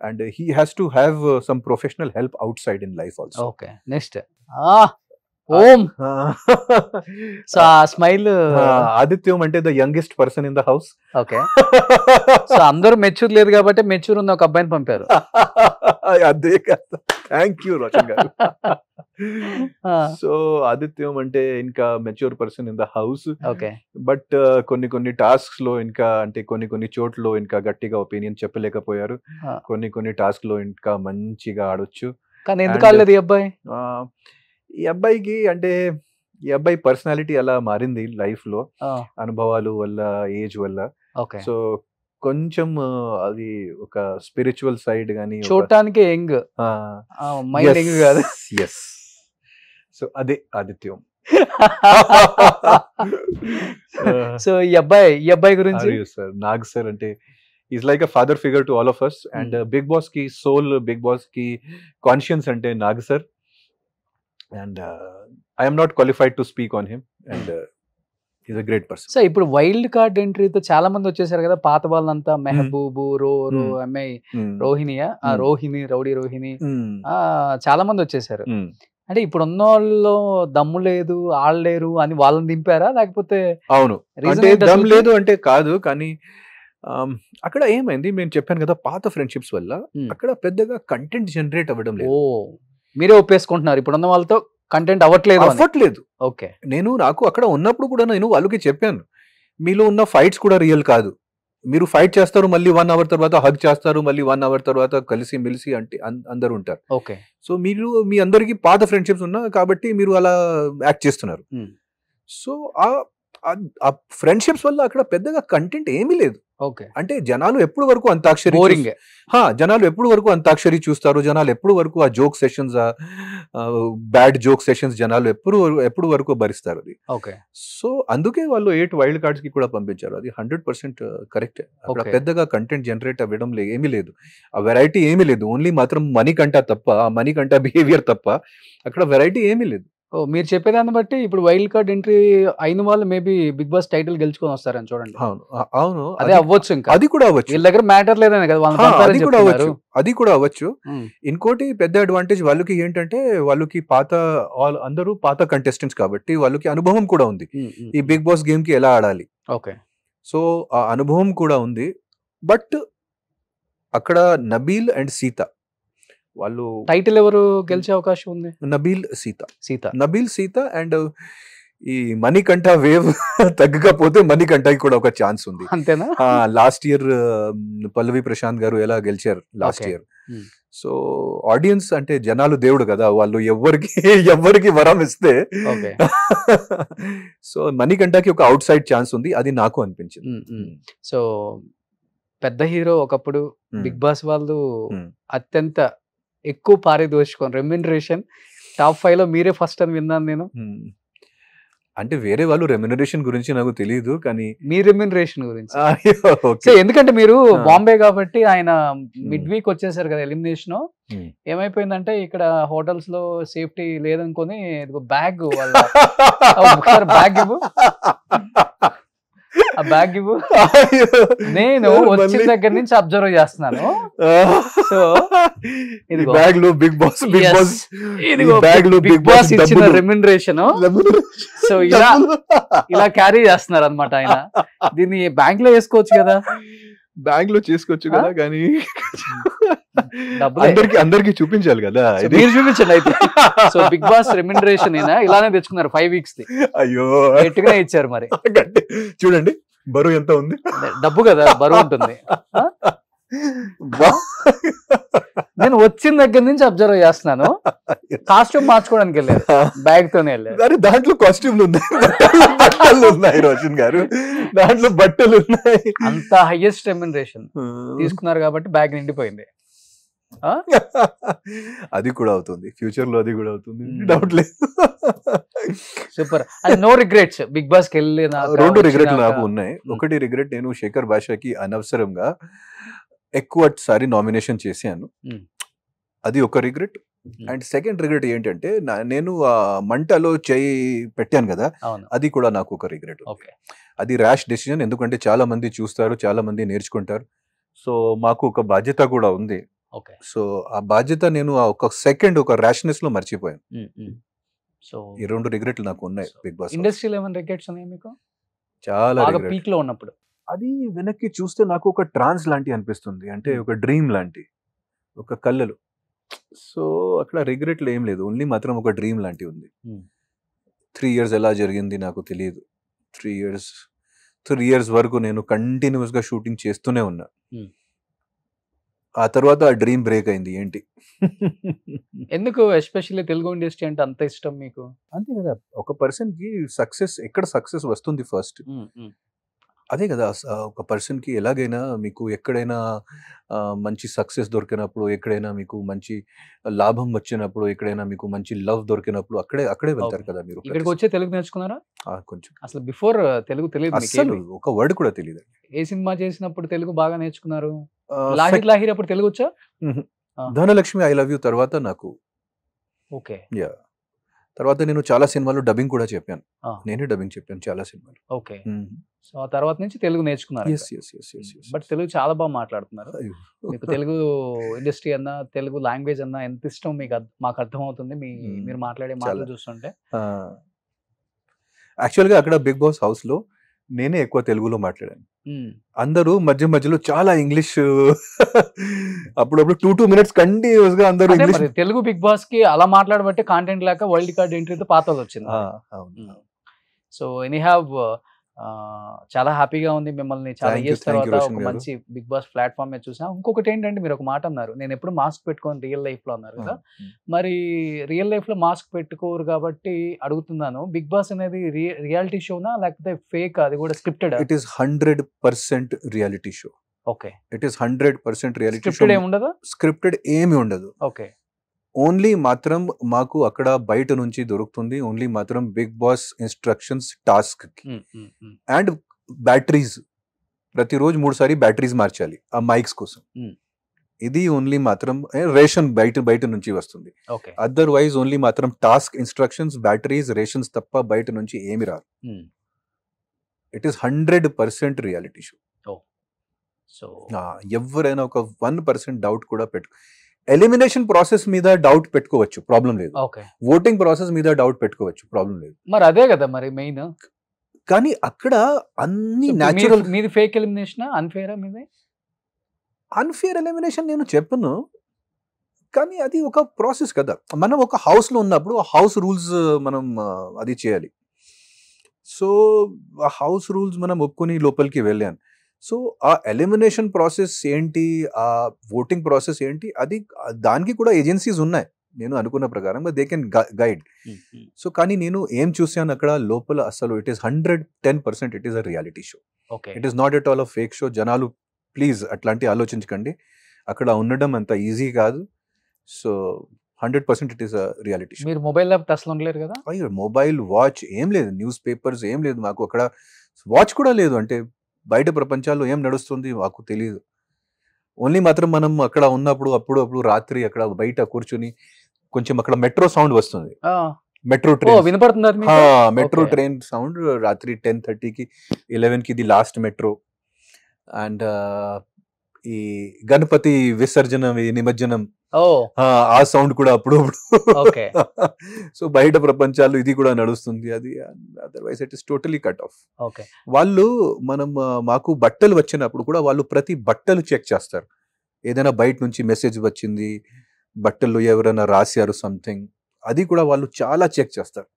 And he has to have some professional help outside in life also. Okay next Om. So uh smile. Aditya Om అంటే the youngest person in the house. Okay so అందరూ mature లేదు కాబట్టి mature ఉన్న ఒక అబ్బాయిని పంపారు. అదే కదా, థ్యాంక్ యూ రోషన్ గారు. సో ఆదిత్యం అంటే ఇంకా mature person in the house. Okay but కొన్ని టాస్క్స్ లో ఇంకా అంటే కొన్ని చోట్ల ఇంకా గట్టిగా ఒపీనియన్ చెప్పలేకపోయారు. కొన్ని టాస్క్ లో ఇంకా మంచిగా ఆడొచ్చు. కానీ ఎందుకు ఆడలేదు ఈ అబ్బాయి? ఈ అబ్బాయికి అంటే ఈ అబ్బాయి పర్సనాలిటీ అలా మారింది లైఫ్ లో, అనుభవాలు వల్ల, ఏజ్ వల్ల. ఓకే సో కొంచెం అది ఒక స్పిరిచువల్ సైడ్ గానీ చూడటానికి యంగ్, మైండ్ యంగ్ కాదు. ఎస్, సో అదే ఆదిత్యం. సో ఈ అబ్బాయి గురించి సార్, నాగ్ సార్ అంటే is like a father figure to all of us. And Bigg Boss కి సోల్, బిగ్ బాస్ కి కాన్షియన్స్ అంటే Nag sir. And I am not qualified to speak on him, and he's a great person. So ఇప్పుడు wild card ఎంట్రీతో చాలా మంది వచ్చేసారు కదా, పాత వాళ్ళంతా. మెహబూబు, అమ్మాయి రోహిణియా, రోహిణి, రౌడీ రోహిణి, చాలా మంది వచ్చేసారు. అంటే ఇప్పుడు ఉన్న వాళ్ళు దమ్ము లేదు, ఆడలేరు అని వాళ్ళని దింపారా, లేకపోతే? అవును, అంటే దమ్ లేదు అంటే కాదు, కానీ అక్కడ ఏమైంది, నేను చెప్పాను కదా, పాత ఫ్రెండ్షిప్స్ వల్ల అక్కడ పెద్దగా కంటెంట్ జనరేట్ అవ్వడం లేదు. మీరే ఒప్పేసుకుంటున్నారు ఇప్పుడున్న వాళ్ళతో కంటెంట్ అవ్వట్లేదు. ఓకే, నాకు అక్కడ ఉన్నప్పుడు కూడా నేను వాళ్ళకి చెప్పాను, మీలో ఉన్న ఫైట్స్ కూడా రియల్ కాదు. మీరు ఫైట్ చేస్తారు, మళ్ళీ 1 hour తర్వాత హగ్ చేస్తారు, మళ్ళీ 1 hour తర్వాత కలిసి మెలిసి అంటే అందరు ఉంటారు. ఓకే, సో మీరు మీ అందరికి పాత ఫ్రెండ్షిప్స్ ఉన్నా కాబట్టి మీరు అలా యాక్ట్ చేస్తున్నారు. సో ఆ ఫ్రెండ్షిప్స్ వల్ల అక్కడ పెద్దగా కంటెంట్ ఏమీ లేదు. ఓకే, అంటే జనాలు ఎప్పుడు వరకు అంతాక్షరి, జనాలు ఎప్పుడు వరకు అంతాక్షరి చూస్తారు, జనాలు ఎప్పుడు వరకు ఆ joke sessions, bad joke sessions జనాలు ఎప్పుడు వరకు భరిస్తారు అది. ఓకే, సో అందుకే వాళ్ళు 8 వైల్డ్ కార్డ్స్ కి కూడా పంపించారు. అది 100% కరెక్ట్. అక్కడ పెద్దగా కంటెంట్ జనరేట్ అవ్వడం ఏమీ లేదు, ఆ వెరైటీ ఏమీ లేదు. ఓన్లీ మాత్రం మణికంఠ తప్ప, మణికంఠ బిహేవియర్ తప్ప అక్కడ వెరైటీ ఏమీ లేదు. మీరు చెప్పేదాన్ని బట్టి ఇప్పుడు వైల్డ్ కార్డ్ ఎంట్రీ అయిన వాళ్ళు మేబీ బిగ్ బాస్ టైటిల్ గెలుచుకొని వస్తారని చూడండి. అవును, అదే అవ్వచ్చు, ఇంకా అది కూడా అవ్వచ్చు. వీళ్ళ దగ్గర మ్యాటర్ లేదనే కదా, అది కూడా అవ్వచ్చు. ఇంకోటి పెద్ద అడ్వాంటేజ్ వాళ్ళకి ఏంటంటే, వాళ్ళకి అందరూ పాత కంటెస్టెంట్స్ కాబట్టి వాళ్ళకి అనుభవం కూడా ఉంది ఈ బిగ్ బాస్ గేమ్ కి ఎలా ఆడాలి. ఓకే, సో ఆ అనుభవం కూడా ఉంది. బట్ అక్కడ నబీల్ అండ్ సీత వాళ్ళు టైటిల్ ఎవరు గెలిచే అవకాశం ఉంది? నబీల్ సీత అండ్ ఈ మణికంఠ వేవ్ తగ్గకపోతే మణికంఠకి కూడా ఒక ఛాన్స్ ఉంది. అంతేనా? లాస్ట్ ఇయర్ పల్లవి ప్రశాంత్ గారు ఎలా గెలిచారు లాస్ట్ ఇయర్. సో ఆడియన్స్ అంటే జనాలు దేవుడు కదా, వాళ్ళు ఎవరికి వరం ఇస్తే సో మణికంఠకి ఒక అవుట్ సైడ్ ఛాన్స్ ఉంది, అది నాకు అనిపించింది. సో పెద్ద హీరో ఒకప్పుడు బిగ్ బాస్ వాళ్ళు అత్యంత ఎక్కువ పారితోషికం, రెమ్యునరేషన్ టాప్ 5 లో మీరే ఫస్ట్ అని విన్నాను నేను. అంటే వేరే వాళ్ళు రెమ్యునరేషన్ గురించి నాకు తెలియదు, కానీ మీ రెమ్యునరేషన్ గురించి ఎందుకంటే మీరు బాంబే కాబట్టి ఆయన మిడ్ వీక్ వచ్చేసారు కదా ఎలిమినేషన్. ఏమైపోయిందంటే ఇక్కడ హోటల్స్ లో సేఫ్టీ లేదనుకొని బ్యాగ్ ఇవ్వు, ఆ బ్యాగ్ ఇవ్వు. నేను వచ్చిన దగ్గర నుంచి అబ్జర్వ్ చేస్తున్నాను. సో ఇది బ్యాగ్ లో బిగ్ బాస్ ఇచ్చిన రెమ్యునరేషన్. సో ఇలా క్యారీ చేస్తున్నారు అనమాట ఆయన. దీన్ని బ్యాంక్ లో వేసుకోవచ్చు కదా, బ్యాంక్ లో చేసుకోవచ్చు కదా, కానీ అందరికి చూపించాలి కదా. మీరు చూపించండి అయితే. సో బిగ్ బాస్ రెమ్యునరేషన్ ఇలానే తెచ్చుకున్నారు 5 weeks. అయ్యో, గట్టిగా ఇచ్చారు. మరి చూడండి బరువు ఎంత ఉంది, డబ్బు కదా బరువు ఉంటుంది. నేను వచ్చిన దగ్గర నుంచి అబ్జర్వ్ చేస్తున్నాను. కాస్ట్యూమ్ మార్చుకోవడానికి వెళ్ళారు, బ్యాగ్ తోనే వెళ్ళారు. దాంట్లో కాస్ట్యూమ్లు ఉన్నాయి, బట్టలు ఉన్నాయి రోషన్ గారు, దాంట్లో బట్టలు ఉన్నాయి. అంత హైయెస్ట్ రెమ్యునరేషన్ తీసుకున్నారు కాబట్టి బ్యాగ్ నిండిపోయింది. అది కూడా అవుతుంది, ఫ్యూచర్ లో అది కూడా అవుతుంది, Hmm. డౌట్ లేదు. సూపర్. అది నో రిగ్రెట్స్ బిగ్ బాస్ కి వెళ్ళినాక, 2 రిగ్రెట్లు వచ్చినాక. నాకు ఉన్నాయి. ఒకటి రిగ్రెట్, నేను శేఖర్ భాషకి అనవసరంగా ఎక్కువ సారి నామినేషన్ చేశాను, Hmm. అది ఒక రిగ్రెట్. అండ్ సెకండ్ రిగ్రెట్ ఏంటంటే నేను ఆ మంటలో చేయి పెట్టాను కదా, అవును. అది కూడా నాకు ఒక రిగ్రెట్. ఓకే. అది ర్యాష్ డెసిజన్, ఎందుకంటే చాలా మంది చూస్తారు, చాలా మంది నేర్చుకుంటారు. సో మాకు ఒక బాధ్యత కూడా ఉంది. ఓకే. సో ఆ బాధ్యత నేను ఆ ఒక సెకండ్ ఒక ర్యాష్నెస్ లో మర్చిపోయాను. సో ఈ 2 రిగ్రెట్లు నాకు ఉన్నాయి బిగ్ బాస్. ఇండస్ట్రీలో ఏమైనా రిగ్రెట్స్ ఉన్నాయి మీకు చాలా బాగా రిగ్రెట్. పీక్ లో ఉన్నప్పుడు? అది వెనక్కి చూస్తే నాకు ఒక ట్రాన్స్ లాంటి అనిపిస్తుంది, అంటే ఒక డ్రీమ్ లాంటి, ఒక కళ్ళలు. సో అక్కడ రిగ్రెట్లు ఏం లేదు, ఓన్లీ మాత్రం ఒక డ్రీమ్ లాంటి ఉంది. 3 years ఎలా జరిగింది నాకు తెలియదు. 3 years వరకు నేను కంటిన్యూస్ గా షూటింగ్ చేస్తూనే ఉన్నా. ఆ తర్వాత ఆ డ్రీమ్ బ్రేక్ అయింది. ఏంటి ఎందుకు ఎస్పెషల్లీ తెలుగు ఇండస్ట్రీ అంటే అంత ఇష్టం మీకు? అంతే కదా, ఒక పర్సన్ కి సక్సెస్ ఎక్కడ సక్సెస్ వస్తుంది ఫస్ట్, అదే కదా. ఒక పర్సన్ కి ఎలాగైనా మీకు ఎక్కడైనా మంచి సక్సెస్ దొరికినప్పుడు, ఎక్కడైనా మీకు మంచి లాభం వచ్చినప్పుడు, ఎక్కడైనా మీకు మంచి లవ్ దొరికినప్పుడు అక్కడే వెళ్తారు కదా మీరు. ఇక్కడికి వచ్చే తెలుగు నేర్చుకున్నారా? కొంచెం అసలు బిఫోర్ తెలుగు తెలియదు మీకు అస్సలు ఏమీ? ఒక వర్డ్ కూడా తెలియదు. ఏ సినిమా చేసినప్పుడు తెలుగు బాగా నేర్చుకున్నారు? లాహిర్ లాహిర్ అప్పుడు తెలుగు వచ్చా? ధనలక్ష్మి ఐ లవ్ యూ తర్వాత నాకు, ఓకే. యా, తర్వాత నేను చాలా సినిమాలు డబ్బింగ్ కూడా చెప్పాను, ఆ. నేనే డబ్బింగ్ చెప్పాను చాలా సినిమాలు. ఓకే. సో ఆ తర్వాత నుంచి తెలుగు నేర్చుకున్నారు. Yes yes yes yes yes. But Telugu చాలా బాగా మాట్లాడుతున్నారు. మీకు తెలుగు ఇండస్ట్రీ అన్నా, తెలుగు లాంగ్వేజ్ అన్నా ఎంత ఇష్టం మీకు మాకు అర్థమవుతుంది మీరు మాట్లాడే మాటలు చూస్తుంటే. యాక్చువల్గా అక్కడ బిగ్ బాస్ హౌస్ లో నేనే ఎక్కువ తెలుగులో మాట్లాడాను. అందరూ మధ్య మధ్యలో చాలా ఇంగ్లీష్ అప్పుడప్పుడు 2 minutes కంటిన్యూస్ గా అందరూ అదే ఇంగ్లీష్. మరి తెలుగు బిగ్ బాస్ కి అలా మాట్లాడబట్టే కాంటెంట్ లేక వైల్డ్ కార్డ్ ఎంట్రీతో పాతది వచ్చింది. సో ఎనీ హ్యావ్ చాలా హ్యాపీగా ఉంది మిమ్మల్ని చాలా Thank you, years thank you, తర్వాత రోషన్ ఒక గారు. మంచి బిగ్ బాస్ ప్లాట్ఫామ్ మీద చూసాం. ఇంకొకటి ఏంటంటే మీరు ఒక మాట అన్నారు, నేను ఎప్పుడు మాస్క్ పెట్టుకోని రియల్ లైఫ్ లో అన్నారు కదా. మరి రియల్ లైఫ్ లో మాస్క్ పెట్టుకోరు కాబట్టి అడుగుతున్నాను, బిగ్ బాస్ అనేది రియాలిటీ షోనా లేకపోతే ఫేక్, అది కూడా scripted? It is 100% reality show. Okay. It is 100% reality show. Scripted ఏమి ఉండదు? స్క్రిప్టెడ్ ఏమి ఉండదు. ఓకే. ఓన్లీ మాత్రం మాకు అక్కడ బయట నుంచి దొరుకుతుంది, ఓన్లీ మాత్రం Bigg Boss instructions task and batteries. ప్రతిరోజు 3 సారి బ్యాటరీస్ మార్చాలి ఆ మైక్స్ కోసం. ఇది ఓన్లీ మాత్రం రేషన్ బయట నుంచి వస్తుంది. ఓకే. అదర్వైజ్ ఓన్లీ మాత్రం టాస్క్, ఇన్స్ట్రక్షన్స్, బ్యాటరీస్, రేషన్స్ తప్ప బయట నుంచి ఏమి రాదు. It is 100% reality show. So ఎవరైనా ఒక 1% డౌట్ కూడా ఎలిమినేషన్ ప్రాసెస్ మీద డౌట్ పెట్టుకోవచ్చు, ప్రాబ్లం లేదు. ఓకే. ఓటింగ్ ప్రాసెస్ మీద డౌట్ పెట్టుకోవచ్చు, ప్రాబ్లం లేదు. మరి అదే కదా మరి మెయిన్. కానీ అక్కడ అన్ని న్యాచురల్. మీది ఫేక్ ఎలిమినేషన్, అన్ఫేరా మీది? అన్ఫేర్ ఎలిమినేషన్ నేను చెప్పను, కానీ అది ఒక ప్రాసెస్ కదా. మనం ఒక హౌస్ లో ఉన్నప్పుడు ఆ హౌస్ రూల్స్ మనం అది చేయాలి. సో ఆ హౌస్ రూల్స్ మనం ఒప్పుకొని లోపలికి వెళ్ళాను. సో ఆ ఎలిమినేషన్ ప్రాసెస్ ఏంటి, ఆ ఓటింగ్ ప్రాసెస్ ఏంటి, అది దానికి కూడా ఏజెన్సీస్ ఉన్నాయి నేను అనుకున్న ప్రకారం, దే కెన్ గైడ్. సో కానీ నేను ఏం చూసాను అక్కడ లోపల, అసలు it is 110% it is a reality show. It is not at all a fake show. జనాలు ప్లీజ్ అట్లాంటి ఆలోచించకండి, అక్కడ ఉండడం అంత ఈజీ కాదు. So 100% it is a reality show. మీరు మొబైల్ లేకపోతే అసలు ఉండలేరు కదా? అయ్యో, మొబైల్, వాచ్ ఏం లేదు, న్యూస్ పేపర్స్ ఏం లేదు, మాకు అక్కడ వాచ్ కూడా లేదు. అంటే బయట ప్రపంచాల్లో ఏం నడుస్తుంది మాకు తెలియదు. ఓన్లీ మాత్రం మనం అక్కడ ఉన్నప్పుడు అప్పుడు రాత్రి అక్కడ బయట కూర్చుని కొంచెం అక్కడ మెట్రో సౌండ్ వస్తుంది, మెట్రో ట్రైన్ వినపడుతుంది. మెట్రో ట్రైన్ సౌండ్ రాత్రి 10:30కి 11కి ఇది లాస్ట్ మెట్రో. అండ్ ఈ గణపతి విసర్జన నిమజ్జనం ఆ సౌండ్ కూడా అప్పుడప్పుడు. సో బయట ప్రపంచాలు ఇది కూడా నడుస్తుంది, అది. Otherwise it is totally cut off. వాళ్ళు మాకు బట్టలు వచ్చినప్పుడు కూడా వాళ్ళు ప్రతి బట్టలు చెక్ చేస్తారు. ఏదైనా బయట నుంచి మెసేజ్ వచ్చింది, బట్టలు ఎవరైనా రాశారు సంథింగ్, అది కూడా వాళ్ళు చాలా చెక్ చేస్తారు.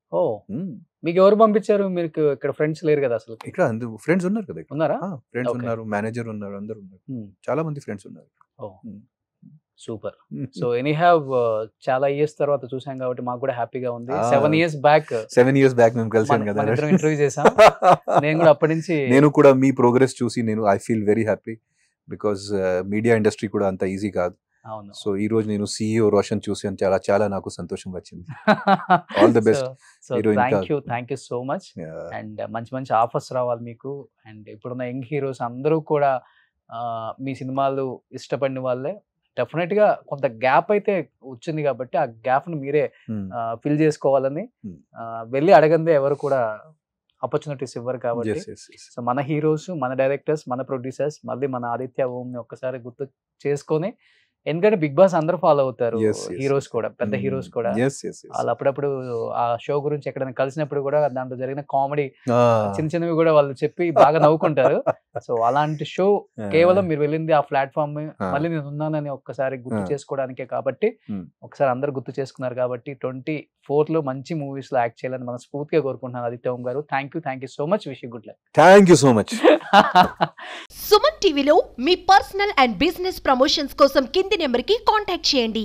మీకు ఎవరు పంపించారు? మీకు ఇక్కడ ఫ్రెండ్స్ లేరు కదా అసలు? ఇక్కడ ఫ్రెండ్స్ ఉన్నారు కదా. ఉన్నారా? ఫ్రెండ్స్ ఉన్నారు, మేనేజర్ ఉన్నారు, అందరు ఉన్నారు, చాలా మంది ఫ్రెండ్స్ ఉన్నారు. సూపర్. సో ఎనీ హ్యావ్ చాలా ఇయర్స్ తర్వాత చూసాం కాబట్టి మాకు కూడా హ్యాపీగా ఉంది. 7 years బ్యాక్ మేము కలిసాం కదా, ఇంటర్వ్యూ చేసాం. నేను కూడా అప్పటి నుంచి నేను కూడా మీ ప్రోగ్రెస్ చూసి I feel very happy, because media industry కూడా అంత ఈజీ కాదు. అవును. సో ఈ రోజు నేను CEO రోషన్ చూసాను, చాలా చాలా నాకు సంతోషం వచ్చింది. All the best so heroine కా. Thank you so much. And మంచి మంచి ఆఫర్స్ రావాలి మీకు. అండ్ ఇప్పుడున్న యంగ్ హీరోస్ అందరూ కూడా మీ సినిమాలు ఇష్టపడిన వాళ్ళే. డెఫినెట్ గా కొంత గ్యాప్ అయితే వచ్చింది కాబట్టి ఆ గ్యాప్ ని మీరే ఫిల్ చేసుకోవాలని, వెళ్ళి అడగందే ఎవరు కూడా ఆపర్చునిటీస్ ఇవ్వరు కాబట్టి. సో మన హీరోస్, మన డైరెక్టర్స్, మన ప్రొడ్యూసర్స్ మళ్ళీ మన ఆదిత్య ఓంని ఒక్కసారి గుర్తు చేసుకొని, ఎందుకంటే బిగ్ బాస్ అందరూ ఫాలో అవుతారు, హీరోస్ కూడా, పెద్ద హీరోస్ కూడా. వాళ్ళు అప్పుడప్పుడు ఆ షో గురించి ఎక్కడైనా కలిసినప్పుడు కూడా దాంట్లో జరిగిన కామెడీ చిన్న చిన్నవి కూడా వాళ్ళు చెప్పి బాగా నవ్వుకుంటారు. సో అలాంటి షో కేవలం మీరు వెళ్ళింది ఆ ప్లాట్ఫామ్ మళ్ళీ నేను ఉన్నానని ఒక్కసారి గుర్తు చేసుకోవడానికే కాబట్టి, ఒకసారి అందరు గుర్తు చేసుకున్నారు కాబట్టి 24 లో మంచి మూవీస్ లో యాక్ట్ చేయాలని మనస్ఫూర్తిగా కోరుకుంటున్నాను ఆదిత్య ఓం గారు. Thank you so much. Wish you good luck. Thank you so much. Suman టీవీలో మీ పర్సనల్ అండ్ బిజినెస్ ప్రమోషన్స్ కోసం కింది నెంబర్కి కాంటాక్ట్ చేయండి.